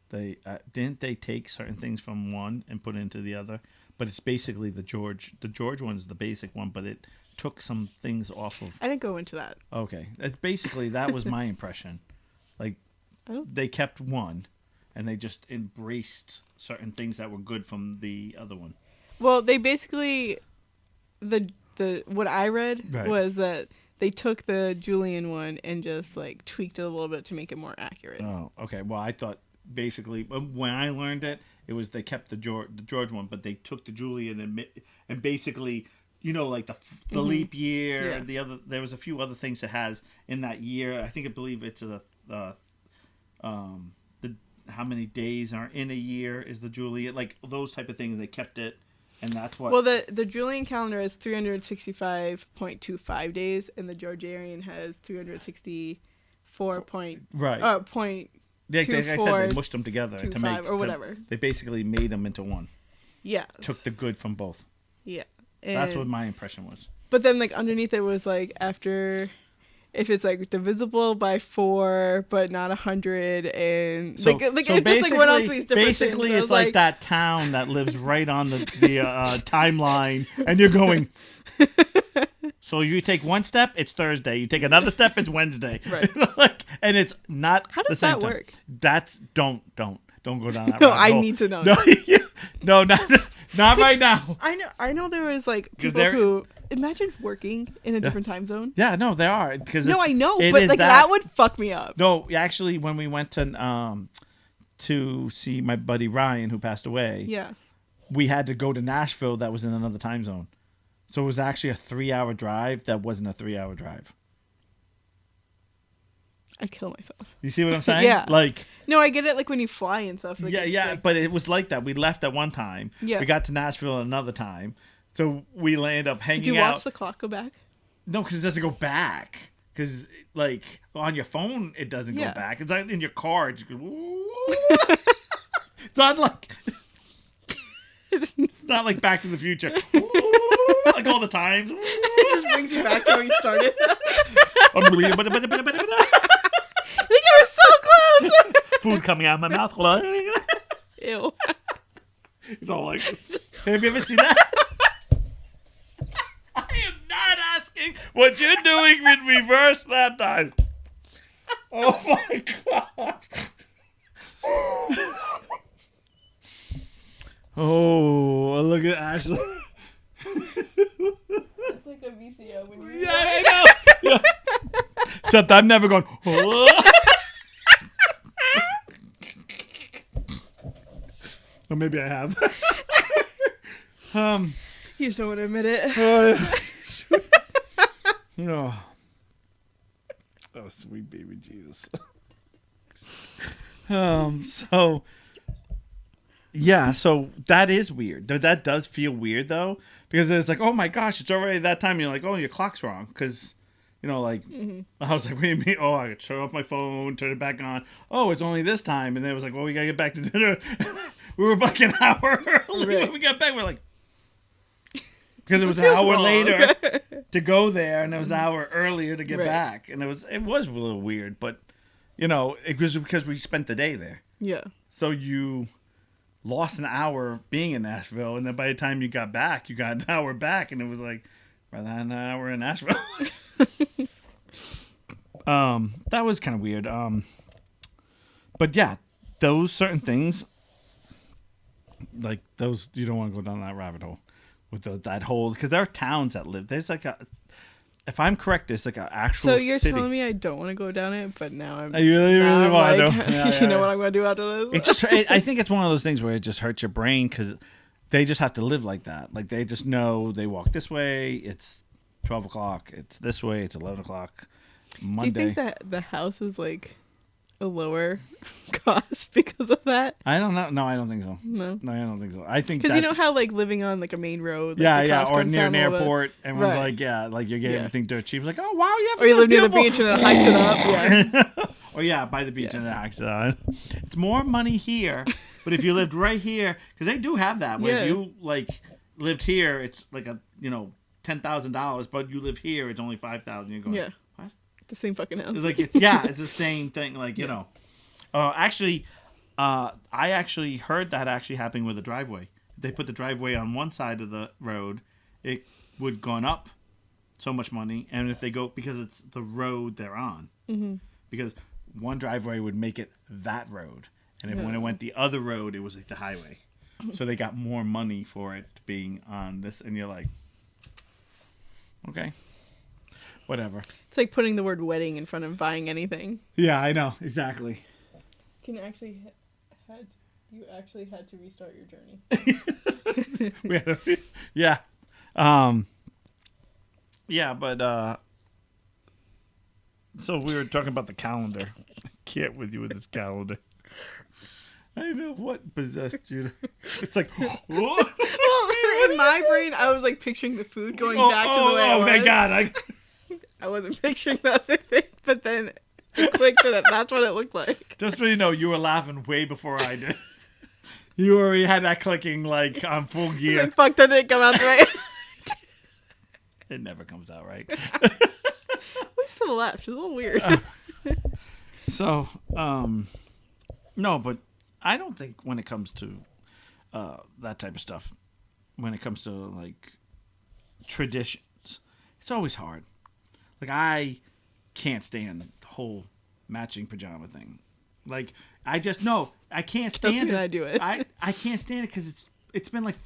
Speaker 1: they didn't they take certain things from one and put it into the other. But it's basically the George. The George one's the basic one, but it took some things off of.
Speaker 2: I didn't go into that.
Speaker 1: Okay, it's basically that was my impression. Like, they kept one, and they just embraced certain things that were good from the other one.
Speaker 2: Well, they basically the what I read was that they took the Julian one and just like tweaked it a little bit to make it more accurate.
Speaker 1: Oh, okay. Well, I thought basically when I learned it. It was they kept the George one, but they took the Julian and basically, like the leap year and the other. There was a few other things it has in that year. I believe it's the how many days are in a year is the Julian, like those type of things. They kept it, and that's what.
Speaker 2: Well, the Julian calendar has 365.25 days, and the Georgian has 364 point.
Speaker 1: Like I said, they mushed them together to make
Speaker 2: or whatever.
Speaker 1: They basically made them into one.
Speaker 2: Yeah.
Speaker 1: Took the good from both.
Speaker 2: Yeah.
Speaker 1: That's what my impression was.
Speaker 2: But then, like underneath it was like after, if it's like divisible by 4 but not 100, and
Speaker 1: so
Speaker 2: it just like went off these different
Speaker 1: basically
Speaker 2: things.
Speaker 1: It's like that town that lives right on the timeline, and you're going. So you take one step, it's Thursday. You take another step, it's Wednesday.
Speaker 2: Right.
Speaker 1: And it's not.
Speaker 2: How does
Speaker 1: the same
Speaker 2: that work?
Speaker 1: That's don't go down that.
Speaker 2: No,
Speaker 1: rabbit
Speaker 2: I
Speaker 1: hole.
Speaker 2: need to know.
Speaker 1: No, not right now.
Speaker 2: I know there was like people who imagine working in a different time zone.
Speaker 1: Yeah, no, they are because
Speaker 2: I know, but like that would fuck me up.
Speaker 1: No, actually, when we went to see my buddy Ryan who passed away, we had to go to Nashville. That was in another time zone. So it was actually a 3-hour drive that wasn't a 3-hour drive.
Speaker 2: I'd kill myself.
Speaker 1: You see what I'm saying?
Speaker 2: Yeah.
Speaker 1: Like.
Speaker 2: No, I get it. Like when you fly and stuff. Like
Speaker 1: But it was like that. We left at one time.
Speaker 2: Yeah.
Speaker 1: We got to Nashville another time. So we ended up hanging out.
Speaker 2: Did you watch the clock go back?
Speaker 1: No, because it doesn't go back. Because like on your phone, it doesn't go back. It's like in your car. It just goes. It's not like. It's not like Back to the Future. Like all the times.
Speaker 2: It just brings you back to where you started. You were so close.
Speaker 1: Food coming out of my mouth.
Speaker 2: Ew.
Speaker 1: It's all like. Have you ever seen that? I am not asking what you're doing in reverse that time. Oh my god. Oh, look at Ashley.
Speaker 2: It's like a VCO when you.
Speaker 1: Yeah, I know. Yeah. Except I'm never going. Oh. Or maybe I have.
Speaker 2: You just don't want to admit it.
Speaker 1: No. Oh, sweet baby Jesus. So Yeah, so that is weird. That does feel weird though, because it's like, oh my gosh, it's already that time. You're like, oh, your clock's wrong, because like I was like, what do you mean? Oh, I could turn off my phone, turn it back on. Oh, it's only this time, and then it was like, well, we gotta get back to dinner. We were like an hour early
Speaker 2: Right.
Speaker 1: when we got back. We're like, because it was an
Speaker 2: feels
Speaker 1: hour
Speaker 2: wrong.
Speaker 1: later to go there, and it was an hour earlier to get
Speaker 2: Right.
Speaker 1: back, and it was a little weird, but it was because we spent the day there,
Speaker 2: Yeah.
Speaker 1: so you lost an hour being in Nashville, and then by the time you got back, you got an hour back, and it was like, rather than an hour in Nashville. That was kind of weird. But yeah, those certain things, like those, you don't want to go down that rabbit hole with that whole, because there are towns that live. There's like if I'm correct, there's like an actual.
Speaker 2: So you're
Speaker 1: city.
Speaker 2: telling me I don't want to go down it, but now I'm.
Speaker 1: You really
Speaker 2: now I'm
Speaker 1: want
Speaker 2: like,
Speaker 1: to? Yeah,
Speaker 2: you know what I'm going to do after this?
Speaker 1: It just, I think it's one of those things where it just hurts your brain because they just have to live like that. Like they just know they walk this way. It's 12 o'clock. It's this way. It's 11 o'clock. Monday.
Speaker 2: Do you think that the house is like a lower cost because of that?
Speaker 1: I don't know. No, I don't think so.
Speaker 2: No.
Speaker 1: No, I don't think so. I think
Speaker 2: Because you know how like living on like a main road, like,
Speaker 1: yeah,
Speaker 2: the
Speaker 1: yeah,
Speaker 2: cost
Speaker 1: or
Speaker 2: comes
Speaker 1: near an
Speaker 2: down a little bit?
Speaker 1: airport. Everyone's
Speaker 2: Right.
Speaker 1: like, yeah, like you're getting
Speaker 2: Yeah.
Speaker 1: everything dirt cheap. It's like, oh wow, you have.
Speaker 2: Or you live near the beach and it hikes it up. Yeah.
Speaker 1: Or yeah, by the beach
Speaker 2: Yeah.
Speaker 1: and it hikes it up. It's more money here, but if you lived right here, because they do have that. Where if
Speaker 2: Yeah.
Speaker 1: you like lived here, it's like a $10,000, but you live here, it's only $5,000. You're going,
Speaker 2: Yeah.
Speaker 1: what?
Speaker 2: The same fucking house.
Speaker 1: It's like it's the same thing. Like actually, I actually heard that actually happening with a driveway. They put the driveway on one side of the road, it would gone up so much money, and if they go because it's the road they're on, because one driveway would make it that road, and if when it went the other road, it was like the highway, so they got more money for it being on this, and you're like, okay. Whatever.
Speaker 2: It's like putting the word wedding in front of buying anything.
Speaker 1: Yeah, I know exactly.
Speaker 2: You actually had to restart your journey.
Speaker 1: Yeah, yeah, but so we were talking about the calendar. I can't with you with this calendar. I know what possessed you. It's like,
Speaker 2: Well, in my brain, I was like picturing the food going back to the way it was.
Speaker 1: thank God!
Speaker 2: I wasn't picturing the other thing, but then it clicked that that's what it looked like.
Speaker 1: Just so you know, you were laughing way before I did. You already had that clicking like on full gear.
Speaker 2: Like, fuck, that didn't come out right.
Speaker 1: It never comes out right.
Speaker 2: Always to the left. It's a little weird.
Speaker 1: So, no, but I don't think when it comes to that type of stuff, when it comes to like traditions, it's always hard. Like I can't stand the whole matching pajama thing. Like I just I can't stand it.
Speaker 2: I do it.
Speaker 1: I can't stand it because it's been like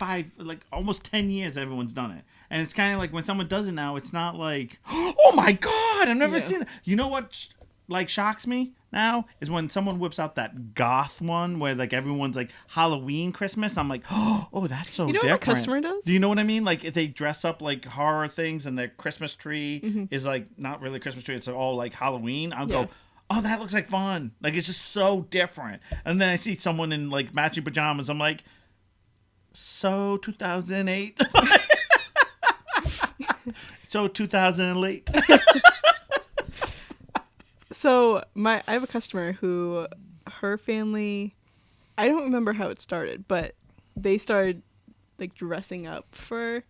Speaker 1: almost 10 years everyone's done it, and it's kind of like when someone does it now, it's not like, oh my God, I've never seen it. You know what like shocks me now is when someone whips out that goth one where like everyone's like Halloween Christmas. I'm like, oh, that's so
Speaker 2: You know
Speaker 1: different.
Speaker 2: what a customer does?
Speaker 1: Do you know what I mean? Like if they dress up like horror things and their Christmas tree is like not really a Christmas tree, it's all like Halloween. I'll go, oh, that looks like fun. Like it's just so different. And then I see someone in like matching pajamas. I'm like, so 2008. So 2008.
Speaker 2: So I have a customer who, her family, I don't remember how it started, but they started like dressing up for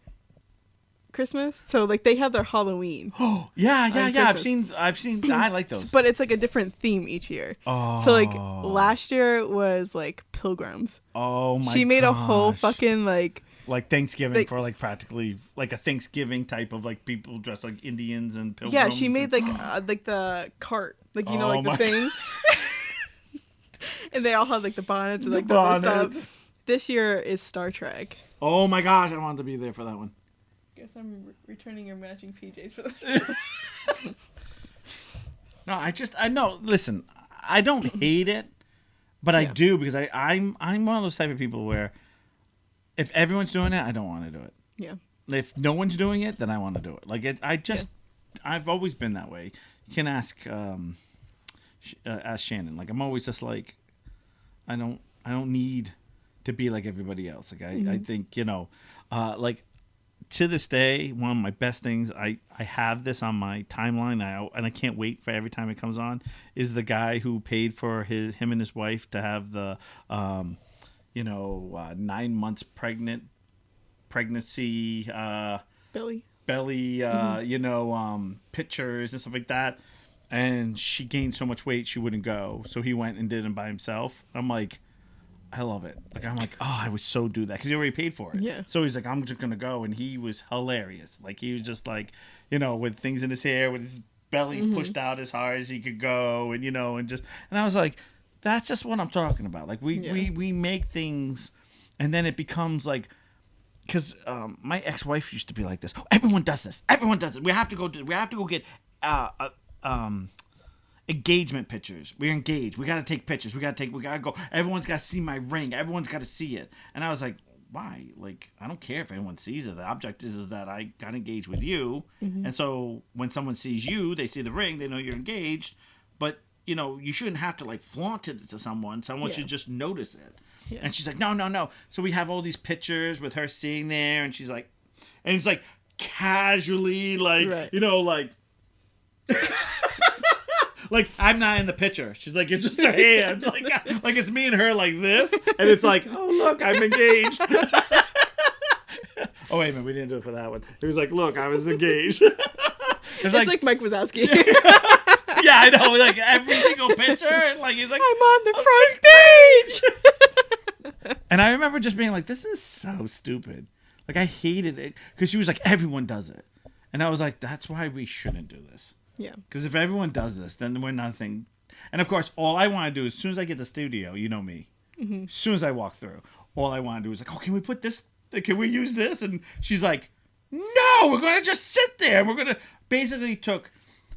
Speaker 2: Christmas. So like they have their Halloween.
Speaker 1: Oh yeah.
Speaker 2: Christmas.
Speaker 1: I've seen. I like those.
Speaker 2: But it's like a different theme each year.
Speaker 1: Oh.
Speaker 2: So like last year was like pilgrims.
Speaker 1: Oh my!
Speaker 2: She made a whole
Speaker 1: gosh.
Speaker 2: fucking like
Speaker 1: Thanksgiving
Speaker 2: like-
Speaker 1: for like practically like a Thanksgiving type of like people dressed like Indians and pilgrims.
Speaker 2: yeah. She made
Speaker 1: and-
Speaker 2: like the cart, like you know,
Speaker 1: Oh
Speaker 2: like the
Speaker 1: my-
Speaker 2: thing. And they all had like the bonnets and
Speaker 1: The
Speaker 2: like the other
Speaker 1: bonnets.
Speaker 2: stuff. This year is Star Trek.
Speaker 1: Oh my gosh! I wanted to be there for that one.
Speaker 2: Guess I'm returning your matching PJs for the
Speaker 1: No, I know. Listen, I don't hate it, but I
Speaker 2: Yeah.
Speaker 1: do because I'm one of those type of people where if everyone's doing it, I don't want to do it.
Speaker 2: Yeah.
Speaker 1: If no one's doing it, then I want to do it. Like I've always been that way. You can ask Shannon. Like I'm always just like I don't need to be like everybody else. Like I think, like to this day, one of my best things, I have this on my timeline, and I can't wait for every time it comes on, is the guy who paid for him and his wife to have the 9 months pregnancy belly pictures and stuff like that, and she gained so much weight she wouldn't go, so he went and did it by himself. I'm like, I love it. Like, I'm like, oh, I would so do that, because he already paid for it.
Speaker 2: Yeah.
Speaker 1: So he's like, I'm just gonna go, and he was hilarious. Like, he was just like, with things in his hair, with his belly pushed out as hard as he could go, and and I was like, that's just what I'm talking about. Like, we make things, and then it becomes like, because my ex-wife used to be like this. Oh, everyone does this. Everyone does it. We have to go get engagement pictures. We're engaged. We got to take pictures. We got to go. Everyone's got to see my ring. Everyone's got to see it. And I was like, why? Like, I don't care if anyone sees it. The object is that I got engaged with you. And so when someone sees you, they see the ring, they know you're engaged. But, you shouldn't have to like flaunt it to someone. Someone should just notice it. Yeah. And she's like, no. So we have all these pictures with her sitting there, and she's like, and it's like casually, like,
Speaker 2: right.
Speaker 1: Like, like I'm not in the picture. She's like, it's just her hand, like it's me and her like this, and it's like, oh look, I'm engaged. Oh wait a minute, we didn't do it for that one. It was like, look, I was engaged.
Speaker 2: It's like Mike Wazowski.
Speaker 1: Yeah, I know. Like every single picture, like he's like,
Speaker 2: I'm on the front page.
Speaker 1: And I remember just being like, this is so stupid. Like I hated it because she was like, everyone does it, and I was like, that's why we shouldn't do this.
Speaker 2: Yeah.
Speaker 1: Because if everyone does this, then we're nothing. And of course, all I want to do as soon as I get the studio, you know me. As soon as I walk through, all I want to do is like, oh, can we put this? Can we use this? And she's like, no, we're gonna just sit there. We're gonna basically took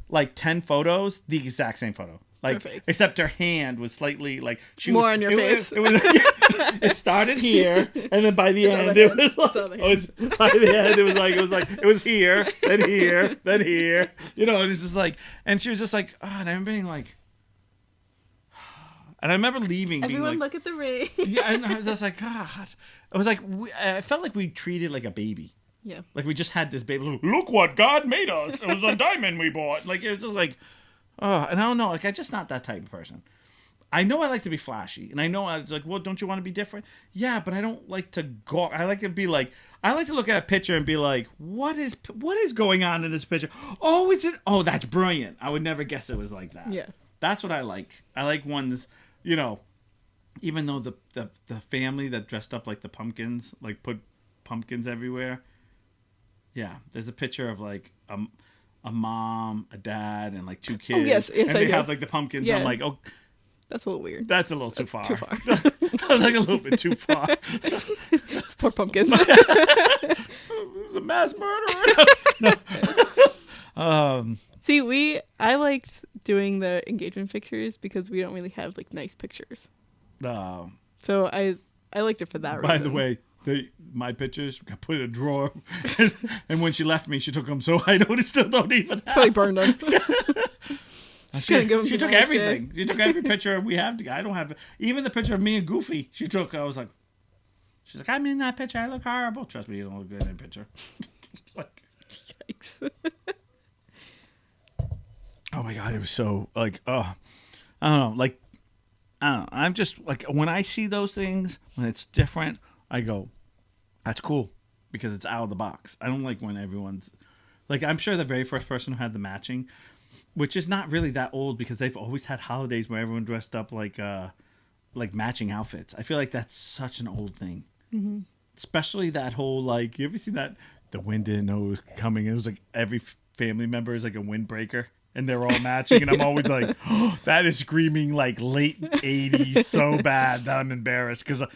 Speaker 1: like 10 photos, the exact same photo. Like, perfect. Except her hand was slightly like
Speaker 2: more on your face.
Speaker 1: It started here, and then by the end it was like, by the end it was here, then here, then here. And it's just like, and she was just like, oh, and I remember being like, and I remember leaving.
Speaker 2: Everyone
Speaker 1: being like,
Speaker 2: look at the ring.
Speaker 1: Yeah, and I was just like, God. I was like, I felt like we treated like a baby.
Speaker 2: Yeah. Like
Speaker 1: we just had this baby. Look what God made us. It was a diamond we bought. Like it was just like. Oh, and I don't know. Like, I'm just not that type of person. I know I like to be flashy. And I know I was like, well, don't you want to be different? Yeah, but I don't like to go. I like to be like, I like to look at a picture and be like, what is going on in this picture? Oh, oh, that's brilliant. I would never guess it was like that.
Speaker 2: Yeah.
Speaker 1: That's what I like. I like ones, even though the family that dressed up like the pumpkins, like put pumpkins everywhere. Yeah. There's a picture of like, a mom, a dad, and like 2 kids.
Speaker 2: Oh, yes,
Speaker 1: and they have like the pumpkins. Yeah. I'm like, oh,
Speaker 2: that's a little weird.
Speaker 1: That's a little too far. I was like a little bit too far.
Speaker 2: Poor pumpkins.
Speaker 1: It was a mass murderer. No.
Speaker 2: See, I liked doing the engagement pictures because we don't really have like nice pictures. So I liked it for that reason.
Speaker 1: By the way, my pictures got put in a drawer, and when she left me, she took them. So I still don't even have.
Speaker 2: Probably burned them.
Speaker 1: She took everything. She took every picture we have. I don't have even the picture of me and Goofy. She took. I was like, she's like, I'm in that picture. I look horrible. Trust me, you don't look good in that picture. Like, yikes. Oh my God, it was so like, oh, I don't know, like, I don't know. I'm just like, when I see those things, when it's different, I go, that's cool, because it's out of the box. I don't like when everyone's like, I'm sure the very first person who had the matching, which is not really that old because they've always had holidays where everyone dressed up like matching outfits. I feel like that's such an old thing. Mm-hmm. Especially that whole, like, you ever seen that? The wind didn't know it was coming. It was like every family member is like a windbreaker. And they're all matching, and I'm always like, oh, that is screaming like late 80s so bad that I'm embarrassed because I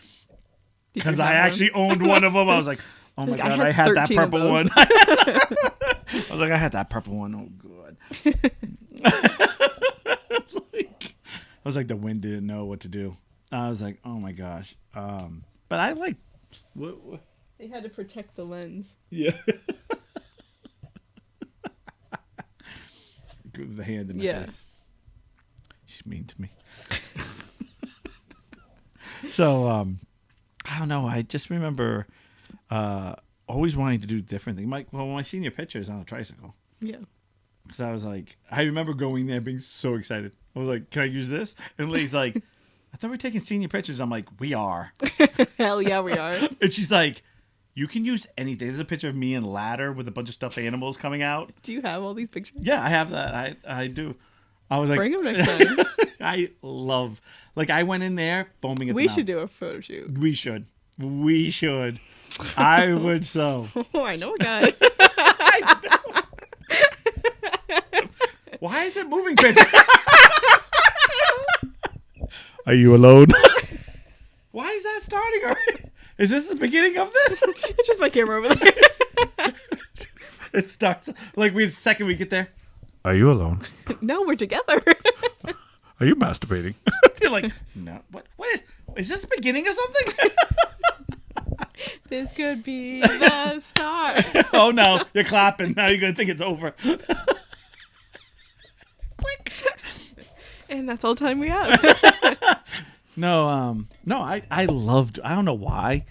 Speaker 1: actually owned one of them. I was like, oh my God, I had that purple one. I was like, I had that purple one. Oh, God. I was like, the wind didn't know what to do. I was like, oh my gosh. But I like. What?
Speaker 2: They had to protect the lens.
Speaker 1: Yeah. With the hand in my face. She's mean to me. So, I don't know. I just remember always wanting to do different things. My senior picture is on a tricycle.
Speaker 2: Yeah.
Speaker 1: Because I was like, I remember going there being so excited. I was like, can I use this? And Lee's like, I thought we were taking senior pictures. I'm like, we are.
Speaker 2: Hell yeah, we are.
Speaker 1: And she's like, you can use anything. There's a picture of me and Ladder with a bunch of stuffed animals coming out.
Speaker 2: Do you have all these pictures?
Speaker 1: Yeah, I have that. I do. I was like,
Speaker 2: bring them next time.
Speaker 1: I love, like, I went in there foaming at the
Speaker 2: We
Speaker 1: mouth.
Speaker 2: should do a photo shoot.
Speaker 1: We should. I would so.
Speaker 2: Oh, I know a guy.
Speaker 1: Why is it moving picture? Are you alone? Why is that starting already? Is this the beginning of this?
Speaker 2: It's just my camera over there.
Speaker 1: It starts like the second we get there. Are you alone?
Speaker 2: No, we're together.
Speaker 1: Are you masturbating? You're like, no. What is this the beginning of something?
Speaker 2: This could be the start.
Speaker 1: Oh no, you're clapping. Now you're gonna think it's over.
Speaker 2: And that's all the time we have.
Speaker 1: No, I loved. I don't know why.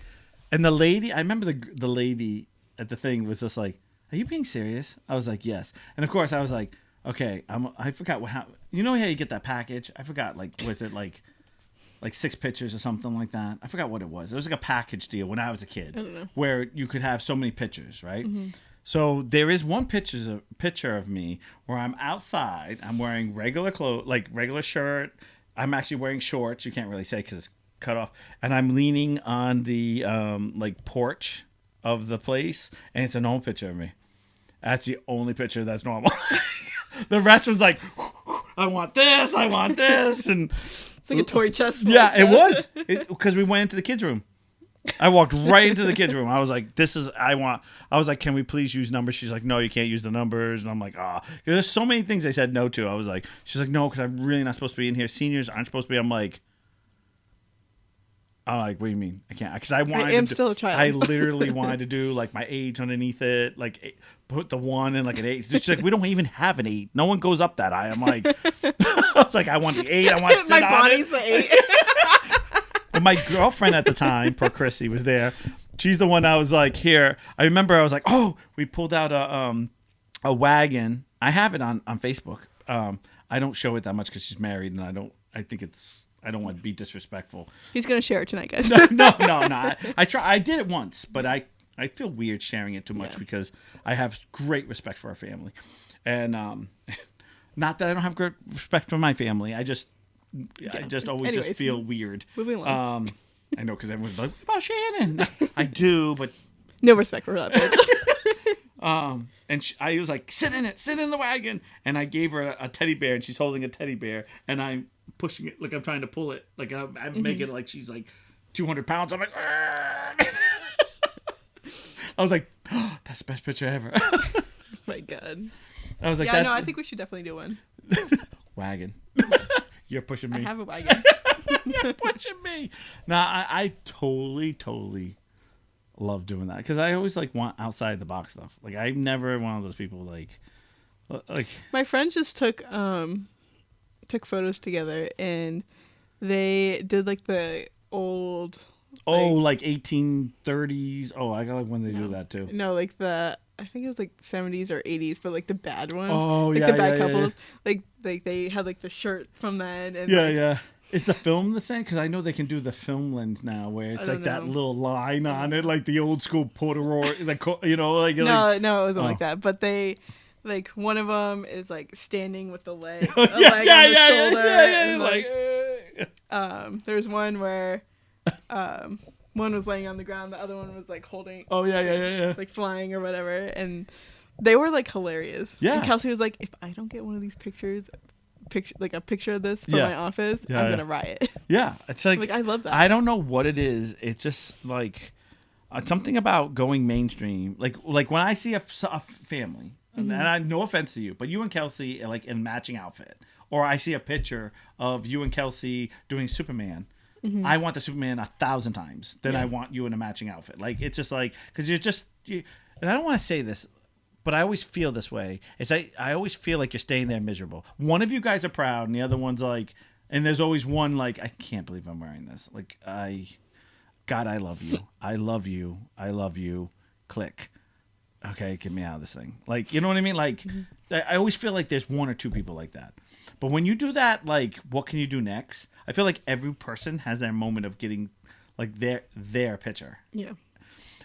Speaker 1: And the lady, I remember the lady at the thing was just like, "Are you being serious?" I was like, "Yes." And of course, I was like, "Okay." I forgot how you you get that package. I forgot was it like 6 pictures or something like that. I forgot what it was. It was like a package deal when I was a kid,
Speaker 2: I don't know.
Speaker 1: where you could have so many pictures, right?
Speaker 2: Mm-hmm.
Speaker 1: So there is one picture of me where I'm outside. I'm wearing regular clothes, like regular shirt. I'm actually wearing shorts. You can't really say because it's cut off. And I'm leaning on the like porch of the place, and it's a normal picture of me. That's the only picture that's normal. The rest was like, I want this, and
Speaker 2: It's like a toy chest.
Speaker 1: yeah, it was because we went into the kids' room. I walked right into the kids' room. I was like, I was like, can we please use numbers? She's like, no, you can't use the numbers. And I'm like, there's so many things they said no to. I was like, she's like, no, because I'm really not supposed to be in here. Seniors aren't supposed to be. I'm like, what do you mean? I can't. Because I wanted
Speaker 2: still a child.
Speaker 1: I literally wanted to do like my age underneath it, like put the 1 and like an 8. She's like, we don't even have an 8. No one goes up that high. I'm like, I was like, I want the 8. I want to sit
Speaker 2: my
Speaker 1: on
Speaker 2: body's
Speaker 1: it.
Speaker 2: the 8.
Speaker 1: And my girlfriend at the time, poor Chrissy, was there. She's the one I was like, here. I remember I was like, oh, we pulled out a wagon. I have it on Facebook. I don't show it that much because she's married, and I don't want to be disrespectful.
Speaker 2: He's gonna share it tonight, guys.
Speaker 1: No. I did it once, but I feel weird sharing it too much because I have great respect for our family, and not that I don't have great respect for my family. I just always just feel weird.
Speaker 2: Moving along.
Speaker 1: I know because everyone's like, what about Shannon? I do, but
Speaker 2: No respect for that bitch.
Speaker 1: and I was like, sit in the wagon, and I gave her a teddy bear, and she's holding a teddy bear, and I'm pushing it like I'm trying to pull it, like I'm making it like she's like 200 pounds. I'm like, I was like, oh, that's the best picture ever.
Speaker 2: My God.
Speaker 1: I was like,
Speaker 2: yeah, no, I think we should definitely do one.
Speaker 1: Wagon. You're pushing me.
Speaker 2: I have a wagon.
Speaker 1: You're pushing me. No, I totally love doing that because I always like want outside the box stuff. Like I'm never one of those people like.
Speaker 2: My friends just took photos together and they did like the old.
Speaker 1: Like 1830s. Oh, I got like when they do that too.
Speaker 2: No, like I think it was like 70s or 80s, but like the bad ones.
Speaker 1: Oh,
Speaker 2: like
Speaker 1: yeah,
Speaker 2: the bad
Speaker 1: yeah,
Speaker 2: couples.
Speaker 1: yeah.
Speaker 2: Like they had like the shirt from then. And
Speaker 1: Yeah. Is the film the same? Because I know they can do the film lens now, where it's like that little line on it, like the old school Polaroid, like
Speaker 2: No, it wasn't like that. But they, like, one of them is like standing with the leg, leg on the shoulder. And, there's one where, one was laying on the ground, the other one was like holding.
Speaker 1: Oh yeah.
Speaker 2: Like flying or whatever, and they were like hilarious.
Speaker 1: Yeah.
Speaker 2: And Kelsey was like, if I don't get one of these pictures. Like a picture of this for my office, I'm gonna riot.
Speaker 1: Yeah, it's like
Speaker 2: I love that.
Speaker 1: I don't know what it is. It's just like something about going mainstream. Like when I see a family, and I no offense to you, but you and Kelsey like in matching outfit, or I see a picture of you and Kelsey doing Superman. Mm-hmm. I want the Superman 1,000 times than I want you in a matching outfit. Like it's just like because and I don't want to say this. But I always feel this way. It's I always feel like you're staying there miserable. One of you guys are proud, and the other one's like, and there's always one like, I can't believe I'm wearing this. Like God, I love you. I love you. I love you. Click. Okay, get me out of this thing. Like, you know what I mean? Like, I always feel like there's one or two people like that. But when you do that, like, what can you do next? I feel like every person has their moment of getting, like, their picture.
Speaker 2: Yeah.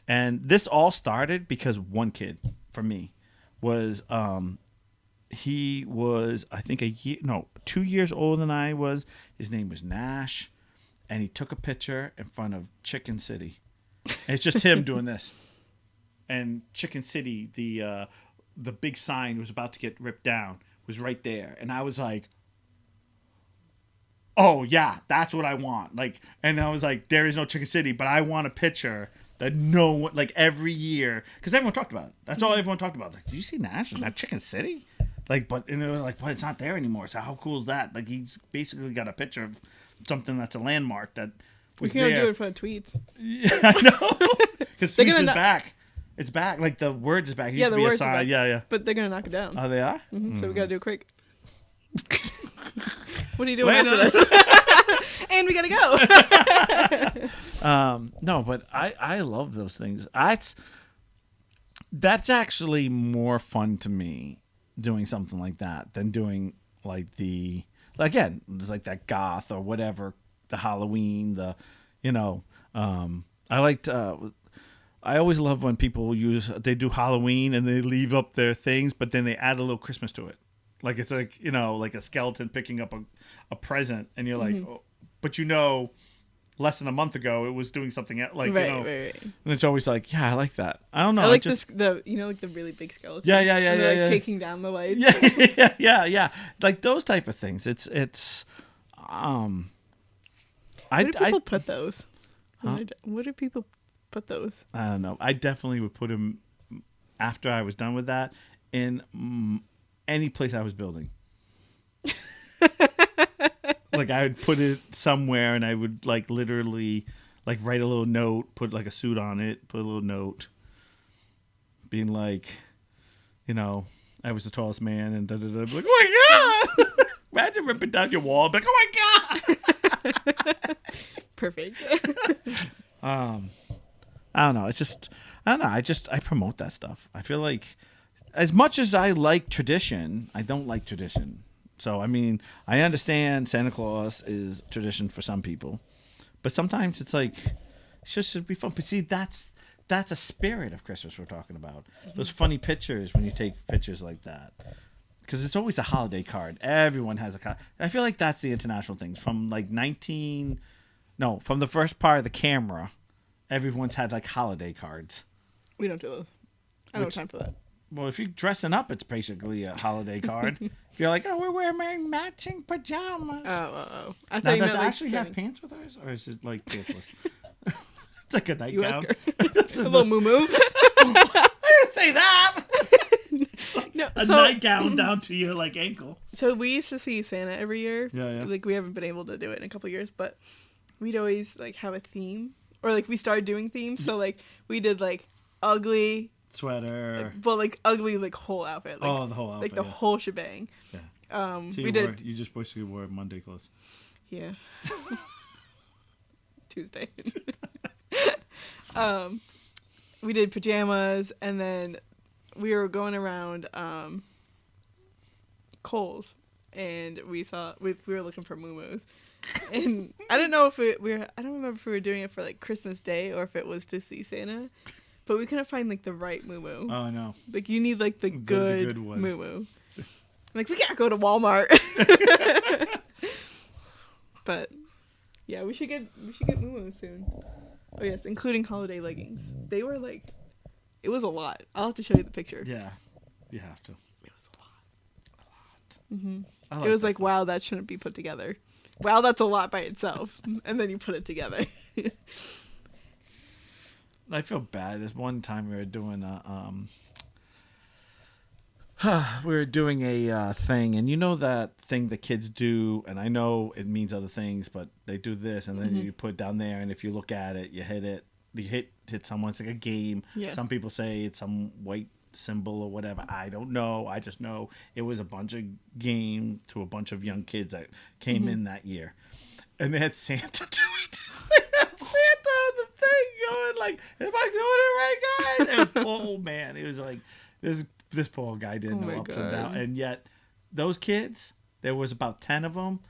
Speaker 1: And this all started because one kid, for me, was, he was, I think, 2 years older than I was. His name was Nash. And he took a picture in front of Chicken City. And it's just him doing this. And Chicken City, the big sign was about to get ripped down, was right there. And I was like, oh, yeah, that's what I want. Like, and I was like, there is no Chicken City, but I want a picture that no one, like, every year, because everyone talked about it. That's all everyone talked about. Like, do you see Nash? Is that Chicken City? Like, and they were like, but it's not there anymore. So how cool is that? Like, he's basically got a picture of something that's a landmark that was
Speaker 2: We can't
Speaker 1: there.
Speaker 2: do it for tweets.
Speaker 1: Yeah, I know. Because tweets is back. It's back. Like, the words is back. It used to be a sign. Yeah.
Speaker 2: But they're going to knock it down.
Speaker 1: Oh, they are?
Speaker 2: So we got to do it quick. What are you doing after this? And we got to
Speaker 1: go. No, but I love those things. That's actually more fun to me, doing something like that, than doing, like, again, it's like that goth or whatever, the Halloween, I liked, I always love when people they do Halloween and they leave up their things, but then they add a little Christmas to it. Like, it's like, like a skeleton picking up a present, and you're like, oh, but less than a month ago it was doing something else, like,
Speaker 2: right.
Speaker 1: And it's always like, yeah, I like that. I don't know.
Speaker 2: I like the like the really big skeleton.
Speaker 1: Yeah.
Speaker 2: And they're, like, taking down the lights.
Speaker 1: Yeah. Like those type of things.
Speaker 2: Where do people put those?
Speaker 1: Huh?
Speaker 2: Where do people put those?
Speaker 1: I don't know. I definitely would put them, after I was done with that, in any place I was building. Like, I would put it somewhere, and I would, like, literally, like, write a little note, put, like, a suit on it, put a little note, being like, I was the tallest man, and da-da-da. Like, oh my God! Imagine ripping down your wall, like, oh my God!
Speaker 2: Perfect.
Speaker 1: I don't know. It's just, I don't know. I promote that stuff. I feel like, as much as I like tradition, I don't like tradition. So, I mean, I understand Santa Claus is tradition for some people, but sometimes it's like, it just should be fun. But see, that's a spirit of Christmas we're talking about. Those funny pictures, when you take pictures like that. Because it's always a holiday card. Everyone has a card. I feel like that's the international thing. From like from the first part of the camera, everyone's had like holiday cards.
Speaker 2: We don't do those. I don't have time for that.
Speaker 1: Well, if you're dressing up, it's basically a holiday card. You're like, oh, we're wearing matching pajamas.
Speaker 2: Oh. I
Speaker 1: Now,
Speaker 2: thought
Speaker 1: does it actually have pants with hers, or is it like pantsless? It's like a nightgown.
Speaker 2: A little moo-moo.
Speaker 1: I didn't say that.
Speaker 2: No,
Speaker 1: a nightgown down to your like ankle.
Speaker 2: So we used to see Santa every year.
Speaker 1: Yeah.
Speaker 2: Like, we haven't been able to do it in a couple of years, but we'd always like have a theme, or like we started doing themes. So like we did like ugly
Speaker 1: sweater,
Speaker 2: like ugly, like whole outfit. Like,
Speaker 1: the whole outfit,
Speaker 2: like the whole shebang.
Speaker 1: Yeah. So you just basically wore Monday clothes.
Speaker 2: Yeah. Tuesday. We did pajamas, and then we were going around Kohl's, and we were looking for muumuus. And I don't know if I don't remember if we were doing it for like Christmas Day or if it was to see Santa, but we couldn't find like the right muumuu.
Speaker 1: Oh, I know.
Speaker 2: Like, you need like the good muumuu. Like, we gotta go to Walmart. But yeah, we should get muumuus soon. Oh yes, including holiday leggings. They were like, it was a lot. I'll have to show you the picture.
Speaker 1: Yeah, you have to.
Speaker 2: It was a lot.
Speaker 1: Mm-hmm.
Speaker 2: It was like, wow, that shouldn't be put together. Wow, that's a lot by itself. And then you put it together.
Speaker 1: I feel bad. This one time we were doing a thing, and you know that thing that kids do, and I know it means other things, but they do this, and then you put it down there, and if you look at it, you hit it. You hit someone. It's like a game.
Speaker 2: Yeah.
Speaker 1: Some people say it's some white symbol or whatever. I don't know. I just know it was a bunch of game to a bunch of young kids that came in that year, and they had Santa do it. They had Santa on the am I doing it right, guys? Oh man, it was like this poor guy didn't know ups and downs, and yet those kids, there was about 10 of them.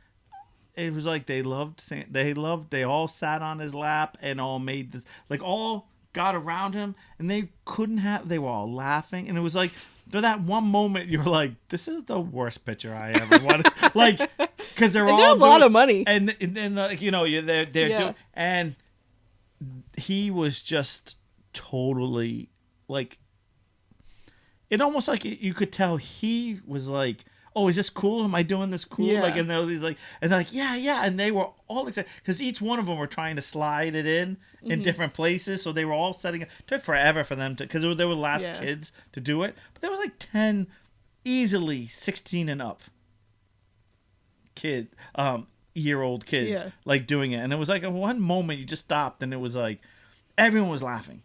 Speaker 1: It was like they all sat on his lap and all made this, like all got around him, and they were all laughing, and it was like for that one moment you were like, this is the worst picture I ever wanted. Like, because they're all
Speaker 2: a lot of money,
Speaker 1: and like, you know, and he was just totally like, it almost like you could tell he was like, oh, is this cool? Am I doing this cool?
Speaker 2: Yeah.
Speaker 1: Like, and they're like, yeah, and they were all excited because each one of them were trying to slide it in different places, so they were all setting it. Took forever for them to, because they were the last kids to do it, but there were like 10, easily 16 and up year-old kids like doing it, and it was like at one moment you just stopped, and it was like everyone was laughing,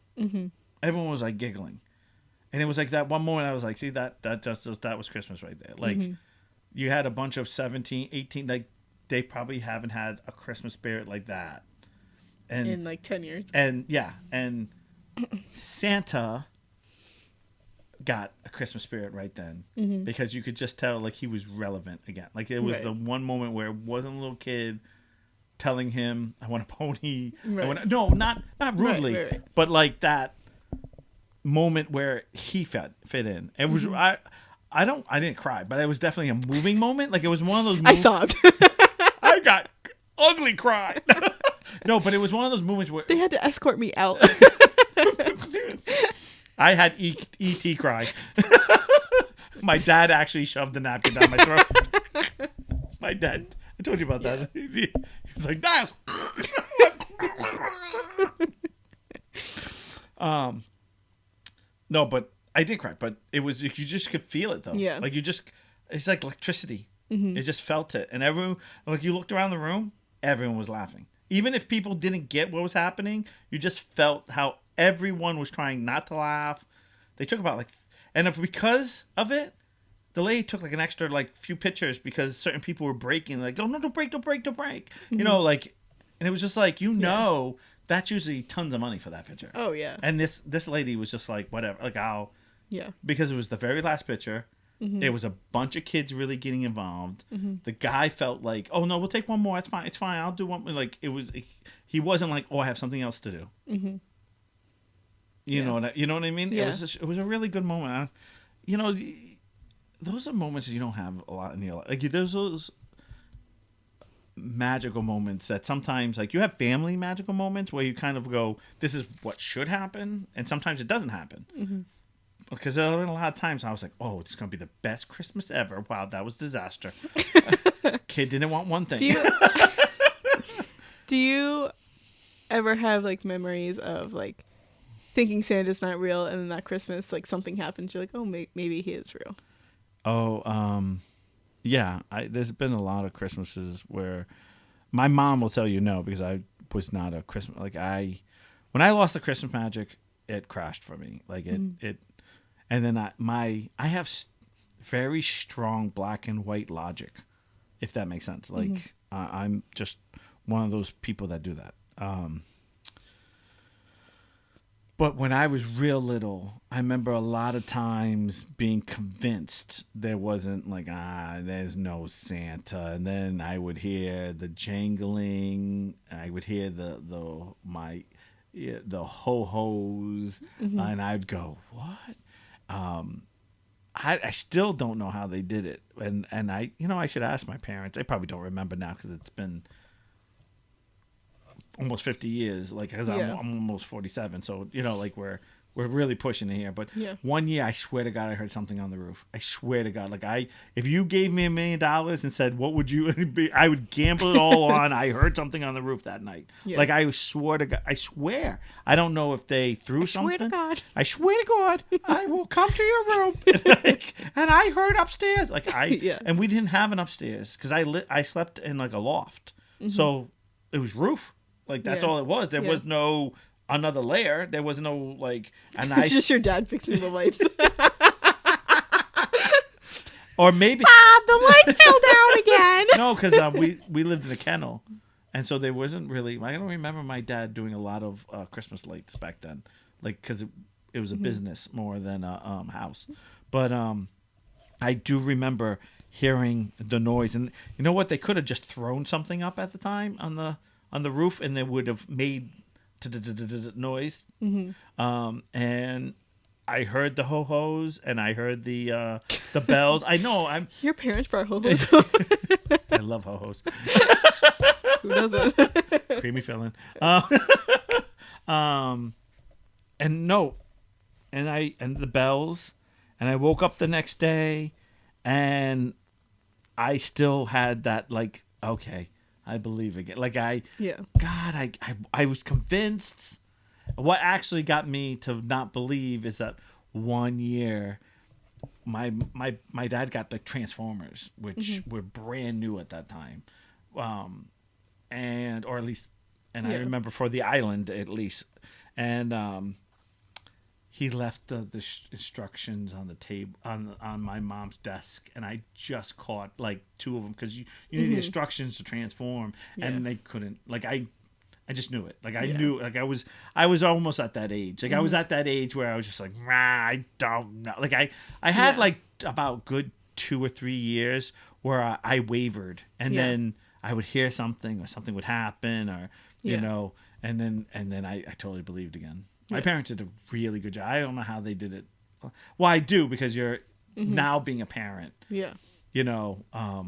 Speaker 1: everyone was like giggling. And it was like that one moment I was like, see, that was Christmas right there. Like, you had a bunch of 17, 18, like, they probably haven't had a Christmas spirit like that. And
Speaker 2: in like 10 years.
Speaker 1: And, yeah, and Santa got a Christmas spirit right then. Because you could just tell, like, he was relevant again. Like, it was the one moment where it wasn't a little kid telling him, I want a pony.
Speaker 2: Right.
Speaker 1: No, not rudely,
Speaker 2: right.
Speaker 1: but like that moment where he fit in. It was I didn't cry, but it was definitely a moving moment. Like, it was one of those
Speaker 2: I sobbed.
Speaker 1: I got ugly cry. No, but it was one of those moments where
Speaker 2: they had to escort me out.
Speaker 1: I had ET cry. My dad actually shoved the napkin down my throat. My dad, I told you about that. He was like, "Dad." No, but I did cry. But it was, you just could feel it though.
Speaker 2: Yeah.
Speaker 1: Like, it's like electricity. It just felt it, and everyone, like, you looked around the room, everyone was laughing. Even if people didn't get what was happening, you just felt how everyone was trying not to laugh. They took about because of it, the lady took like an extra like few pictures because certain people were breaking. Like, oh no, don't break. You know, like, and it was just like, that's usually tons of money for that picture.
Speaker 2: Oh yeah.
Speaker 1: And this lady was just like, whatever, like, because it was the very last picture. It was a bunch of kids really getting involved. The guy felt like, oh no, we'll take one more. It's fine. I'll do one. Like, he wasn't like, oh, I have something else to do. You know what I mean?
Speaker 2: Yeah.
Speaker 1: It was a really good moment. Those are moments that you don't have a lot in your life. Like, there's those magical moments that sometimes, like, you have family magical moments where you kind of go, this is what should happen, and sometimes it doesn't happen. Because there have been a lot of times I was like, oh, this is going to be the best Christmas ever. Wow, that was disaster. Kid didn't want one thing.
Speaker 2: Do you ever have, like, memories of, like, thinking Santa's not real, and then that Christmas, like, something happens, you're like, oh, maybe he is real?
Speaker 1: Oh, yeah. There's been a lot of Christmases where my mom will tell you no, because I was not a Christmas, like, when I lost the Christmas magic, it crashed for me. Like, it and then I have very strong black and white logic, if that makes sense. Like, I'm just one of those people that do that. But when I was real little, I remember a lot of times being convinced there wasn't, like, there's no Santa. And then I would hear the jangling. I would hear the ho-hos. And I'd go, what? I still don't know how they did it. And I should ask my parents. They probably don't remember now because it's been almost 50 years, like, because I'm almost 47, so like we're really pushing it here. But one year, I swear to God, I heard something on the roof. I swear to God, like, if you gave me $1 million and said, what would you be, I would gamble it all on. I heard something on the roof that night. Like, I swear to God, I swear. I don't know if they threw something. I swear to God, I will come to your room. And I heard upstairs, like, and we didn't have an upstairs because I slept in, like, a loft, so it was roof. Like, that's all it was. There was no another layer. There was no, like, and
Speaker 2: It's just your dad fixing the lights.
Speaker 1: Or maybe
Speaker 2: Bob, the lights fell down again.
Speaker 1: No, because we lived in a kennel, And so there wasn't really. I don't remember my dad doing a lot of Christmas lights back then, like because it was a business more than a house. But I do remember hearing the noise, and you know what? They could have just thrown something up at the time on the roof, and they would have made noise. And I heard the ho hos, and I heard the bells. I know I'm.
Speaker 2: Your parents brought ho-hos.
Speaker 1: I love ho hos.
Speaker 2: Who doesn't?
Speaker 1: Creamy filling. And no, and the bells, and I woke up the next day, and I still had that like, okay, I believe again. Like God, I was convinced. What actually got me to not believe is that one year, my dad got like Transformers, which were brand new at that time, and or at least, and I remember for the island at least, and he left the instructions on the table on my mom's desk, and I just caught like two of them because you need the instructions to transform, and they couldn't. Like I just knew it. Like I knew. Like I was almost at that age. Like I was at that age where I was just like, I don't know. Like I had like about good 2 or 3 years where I wavered, and then I would hear something or something would happen, or you know, and then I totally believed again. My parents did a really good job. I don't know how they did it. Well, I do, because you're now being a parent.
Speaker 2: Yeah.
Speaker 1: You know, I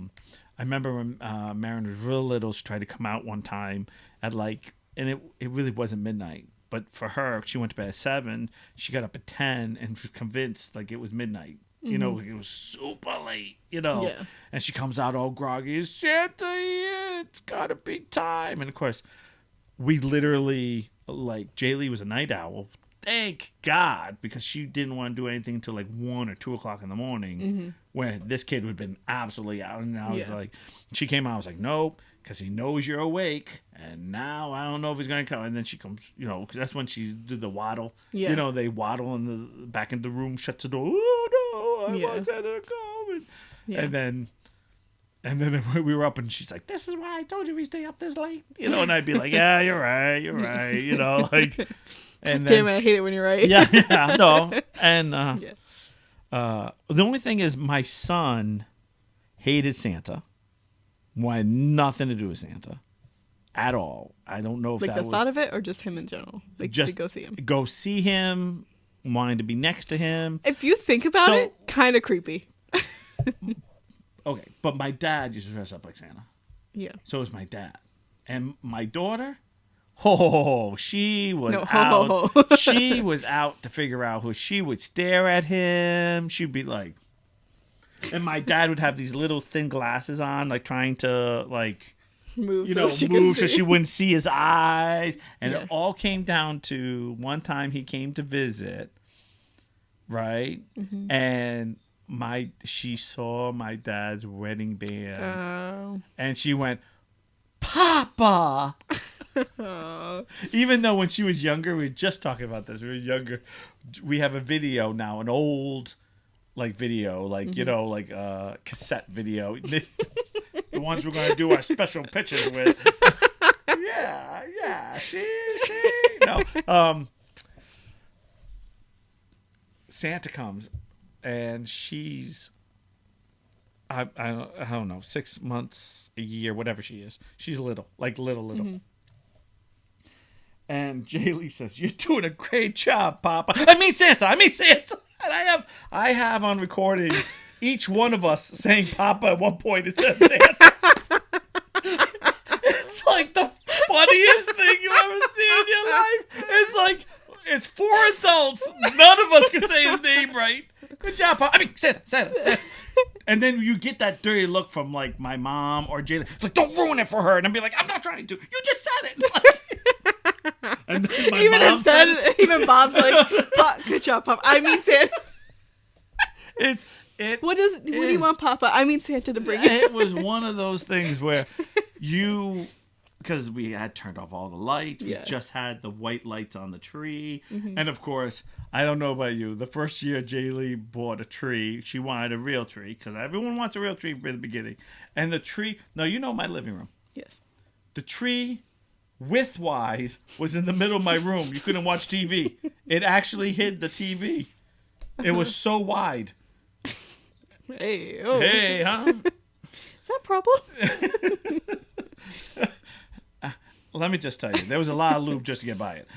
Speaker 1: remember when Marin was real little, she tried to come out one time at like, and it really wasn't midnight. But for her, she went to bed at 7. She got up at 10 and was convinced like it was midnight. You know, like it was super late, you know.
Speaker 2: Yeah.
Speaker 1: And she comes out all groggy. Santa, it's got to be time. And of course, we literally, like, Jaylee was a night owl. Thank God, because she didn't want to do anything until like 1 or 2 o'clock in the morning, where this kid would have been absolutely out. And I was like, she came out, I was like, nope, because he knows you're awake, and now I don't know if he's going to come. And then she comes, you know, because that's when she did the waddle. Yeah. You know, they waddle in the back in the room, shuts the door. Oh, no, I want Santa to come. And then we were up, and she's like, this is why I told you we stay up this late. You know, and I'd be like, yeah, you're right. You know, like. And
Speaker 2: damn it, I hate it when you're right.
Speaker 1: Yeah, no. And the only thing is my son hated Santa. Wanted nothing to do with Santa at all. I don't know if
Speaker 2: like
Speaker 1: that
Speaker 2: the
Speaker 1: was...
Speaker 2: thought of it, or just him in general? Like,
Speaker 1: just
Speaker 2: to go see him.
Speaker 1: Go see him, wanting to be next to him.
Speaker 2: If you think about it, kind of creepy.
Speaker 1: Okay, but my dad used to dress up like Santa.
Speaker 2: Yeah.
Speaker 1: So was my dad. And my daughter... Oh, she was out. She was out to figure out who. She would stare at him. She'd be like, and my dad would have these little thin glasses on, like trying to like move, so she wouldn't see his eyes. And it all came down to one time he came to visit, right? And she saw my dad's wedding band, and she went, "Papa." Even though when she was younger, we were just talking about this. We were younger. We have a video now, an old like video, like you know, like cassette video. The ones we're going to do our special pictures with. Yeah. She. No. Santa comes, and she's. I don't know, 6 months, a year, whatever she is. She's little, like little. And Jaylee says, "You're doing a great job, Papa." I mean Santa. And I have on recording each one of us saying Papa at one point instead of Santa. It's like the funniest thing you ever see in your life. It's like, it's 4 adults. None of us can say his name right. Good job, Papa. I mean, Santa. And then you get that dirty look from like my mom or Jaylee. It's like, don't ruin it for her. And I'd be like, I'm not trying to. You just said it. Like, and then
Speaker 2: even Bob's like, good job, Papa. I mean Santa. What do you want, Papa? I mean Santa to bring you.
Speaker 1: It was one of those things where because we had turned off all the lights. We just had the white lights on the tree. And of course, I don't know about you, the first year Jaylee bought a tree, she wanted a real tree, because everyone wants a real tree from the beginning. And the tree, now you know my living room.
Speaker 2: Yes.
Speaker 1: The tree, width-wise, was in the middle of my room. You couldn't watch TV. It actually hid the TV. It was so wide.
Speaker 2: Hey, oh.
Speaker 1: Hey, huh?
Speaker 2: Is that a problem?
Speaker 1: Let me just tell you, there was a lot of lube just to get by it.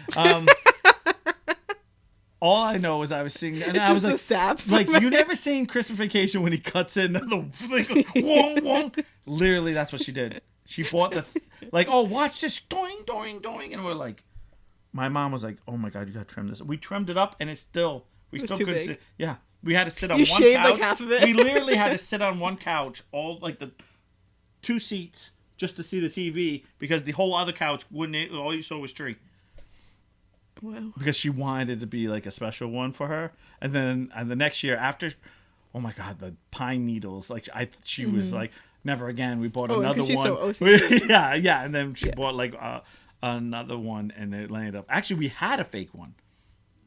Speaker 1: All I know is I was seeing, and
Speaker 2: It's
Speaker 1: I was
Speaker 2: just
Speaker 1: like,
Speaker 2: a sap.
Speaker 1: like you never seen Christmas Vacation when he cuts in the thing, wong, wong. Literally, that's what she did. She bought the, like, oh, watch this, doing, doing, doing, and we're like, my mom was like, oh my god, you gotta trim this. We trimmed it up, and it's still, we
Speaker 2: It was
Speaker 1: still
Speaker 2: too
Speaker 1: couldn't
Speaker 2: big.
Speaker 1: sit. Yeah, we had to sit on
Speaker 2: You
Speaker 1: one
Speaker 2: shaved
Speaker 1: couch.
Speaker 2: like half of it.
Speaker 1: We literally had to sit on one couch, all like the 2 seats, just to see the TV because the whole other couch wouldn't. All you saw was tree.
Speaker 2: Wow.
Speaker 1: Because she wanted it to be like a special one for her, and then the next year after, oh my god, the pine needles! Like she was like, never again. We bought another
Speaker 2: 'cause she's
Speaker 1: one.
Speaker 2: so OCD.
Speaker 1: yeah, and then she bought like another one, and it landed up. Actually, we had a fake one.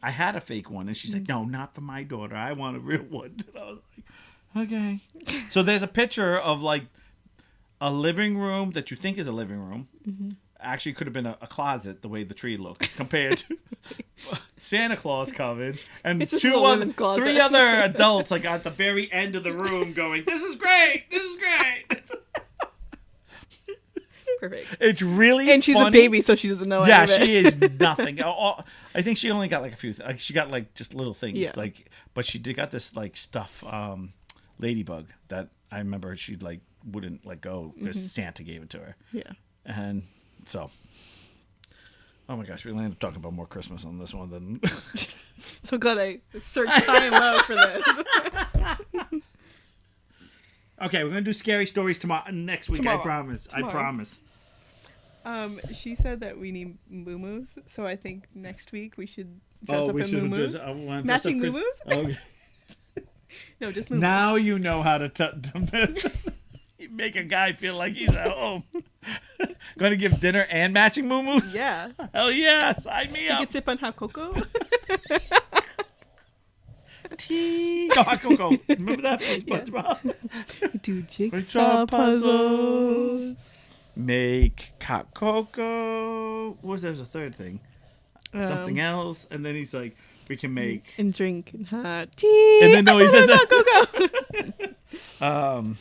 Speaker 1: I had a fake one, and she's like, no, not for my daughter. I want a real one. And I was like, okay. So there's a picture of like a living room that you think is a living room. Actually could have been a closet the way the tree looked compared to Santa Claus coming and
Speaker 2: It's just a women's closet.
Speaker 1: 3 other adults like at the very end of the room going, this is great, this is great.
Speaker 2: Perfect.
Speaker 1: It's really
Speaker 2: And she's
Speaker 1: funny.
Speaker 2: a baby, so she doesn't know
Speaker 1: Yeah,
Speaker 2: any of it.
Speaker 1: she is nothing. I think she only got like a few. She got like just little things.
Speaker 2: Yeah.
Speaker 1: Like, but she did got this like stuff, ladybug that I remember she like wouldn't let go because Santa gave it to her.
Speaker 2: Yeah.
Speaker 1: And so, oh my gosh, we ended up talking about more Christmas on this one than.
Speaker 2: So glad I searched high and low for this.
Speaker 1: Okay, we're gonna do scary stories next week.
Speaker 2: Tomorrow.
Speaker 1: I promise. I promise.
Speaker 2: She said that we need moo-moos, so I think next week we should dress up in moo-moos. Matching moo-moos?
Speaker 1: Okay.
Speaker 2: No, just moo-moos.
Speaker 1: Now you know how to make a guy feel like he's at home. Going to give dinner and matching moo-moos?
Speaker 2: Yeah.
Speaker 1: Hell yeah, sign me
Speaker 2: You
Speaker 1: up.
Speaker 2: can sip on hot cocoa.
Speaker 1: Tea. Go hot cocoa. Remember that from SpongeBob?
Speaker 2: Do
Speaker 1: Jigsaw
Speaker 2: jigsaw puzzles.
Speaker 1: Make hot cocoa. What was there was a third thing? Something else. And then he's like, we can make.
Speaker 2: And drink and hot tea.
Speaker 1: And then no, he says
Speaker 2: hot cocoa.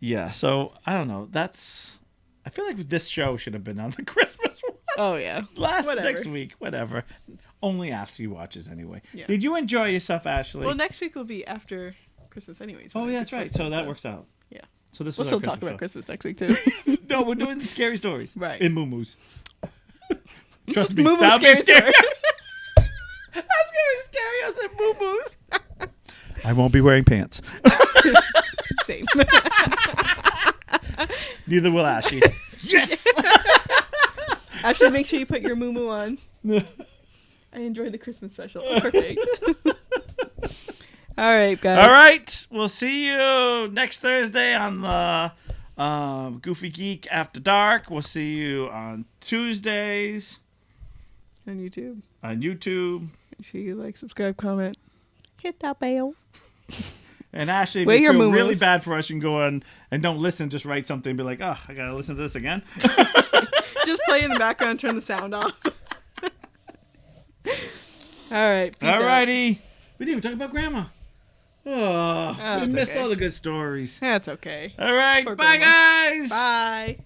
Speaker 1: Yeah, so I don't know. I feel like this show should have been on the Christmas one.
Speaker 2: Oh yeah.
Speaker 1: Next week, whatever. Only after you watches anyway.
Speaker 2: Yeah.
Speaker 1: Did you enjoy yourself, Ashley?
Speaker 2: Well, next week will be after Christmas, anyways.
Speaker 1: Oh, yeah, that's right. So that works out.
Speaker 2: Yeah.
Speaker 1: So this
Speaker 2: We'll
Speaker 1: was
Speaker 2: still
Speaker 1: our
Speaker 2: talk about
Speaker 1: Christmas
Speaker 2: Christmas next week too.
Speaker 1: show. No, we're doing scary stories.
Speaker 2: Right.
Speaker 1: In moo-moos. Trust me.
Speaker 2: Moo-moo
Speaker 1: That'll be
Speaker 2: scary
Speaker 1: scary.
Speaker 2: story.
Speaker 1: That's gonna be scary as in moo-moos. I won't be wearing pants.
Speaker 2: Same.
Speaker 1: Neither will Ashley. Yes.
Speaker 2: Actually, make sure you put your moo-moo on. I enjoyed the Christmas special. Perfect. All right, guys.
Speaker 1: All right. We'll see you next Thursday on the Goofy Geek After Dark. We'll see you on Tuesdays
Speaker 2: On YouTube.
Speaker 1: on YouTube.
Speaker 2: Make sure you like, subscribe, comment. Hit that bell.
Speaker 1: And Ashley, if
Speaker 2: Wear
Speaker 1: you
Speaker 2: your
Speaker 1: feel
Speaker 2: moo-moos.
Speaker 1: really bad for us, you can go on and don't listen. Just write something and be like, oh, I got to listen to this again.
Speaker 2: Just play in the background, turn the sound off. All right. Peace
Speaker 1: All
Speaker 2: out.
Speaker 1: righty. We didn't even talk about Grandma. Oh, we
Speaker 2: it's
Speaker 1: missed
Speaker 2: okay.
Speaker 1: all the good stories.
Speaker 2: That's okay.
Speaker 1: All right.
Speaker 2: Poor
Speaker 1: Bye,
Speaker 2: Grandma.
Speaker 1: guys.
Speaker 2: Bye.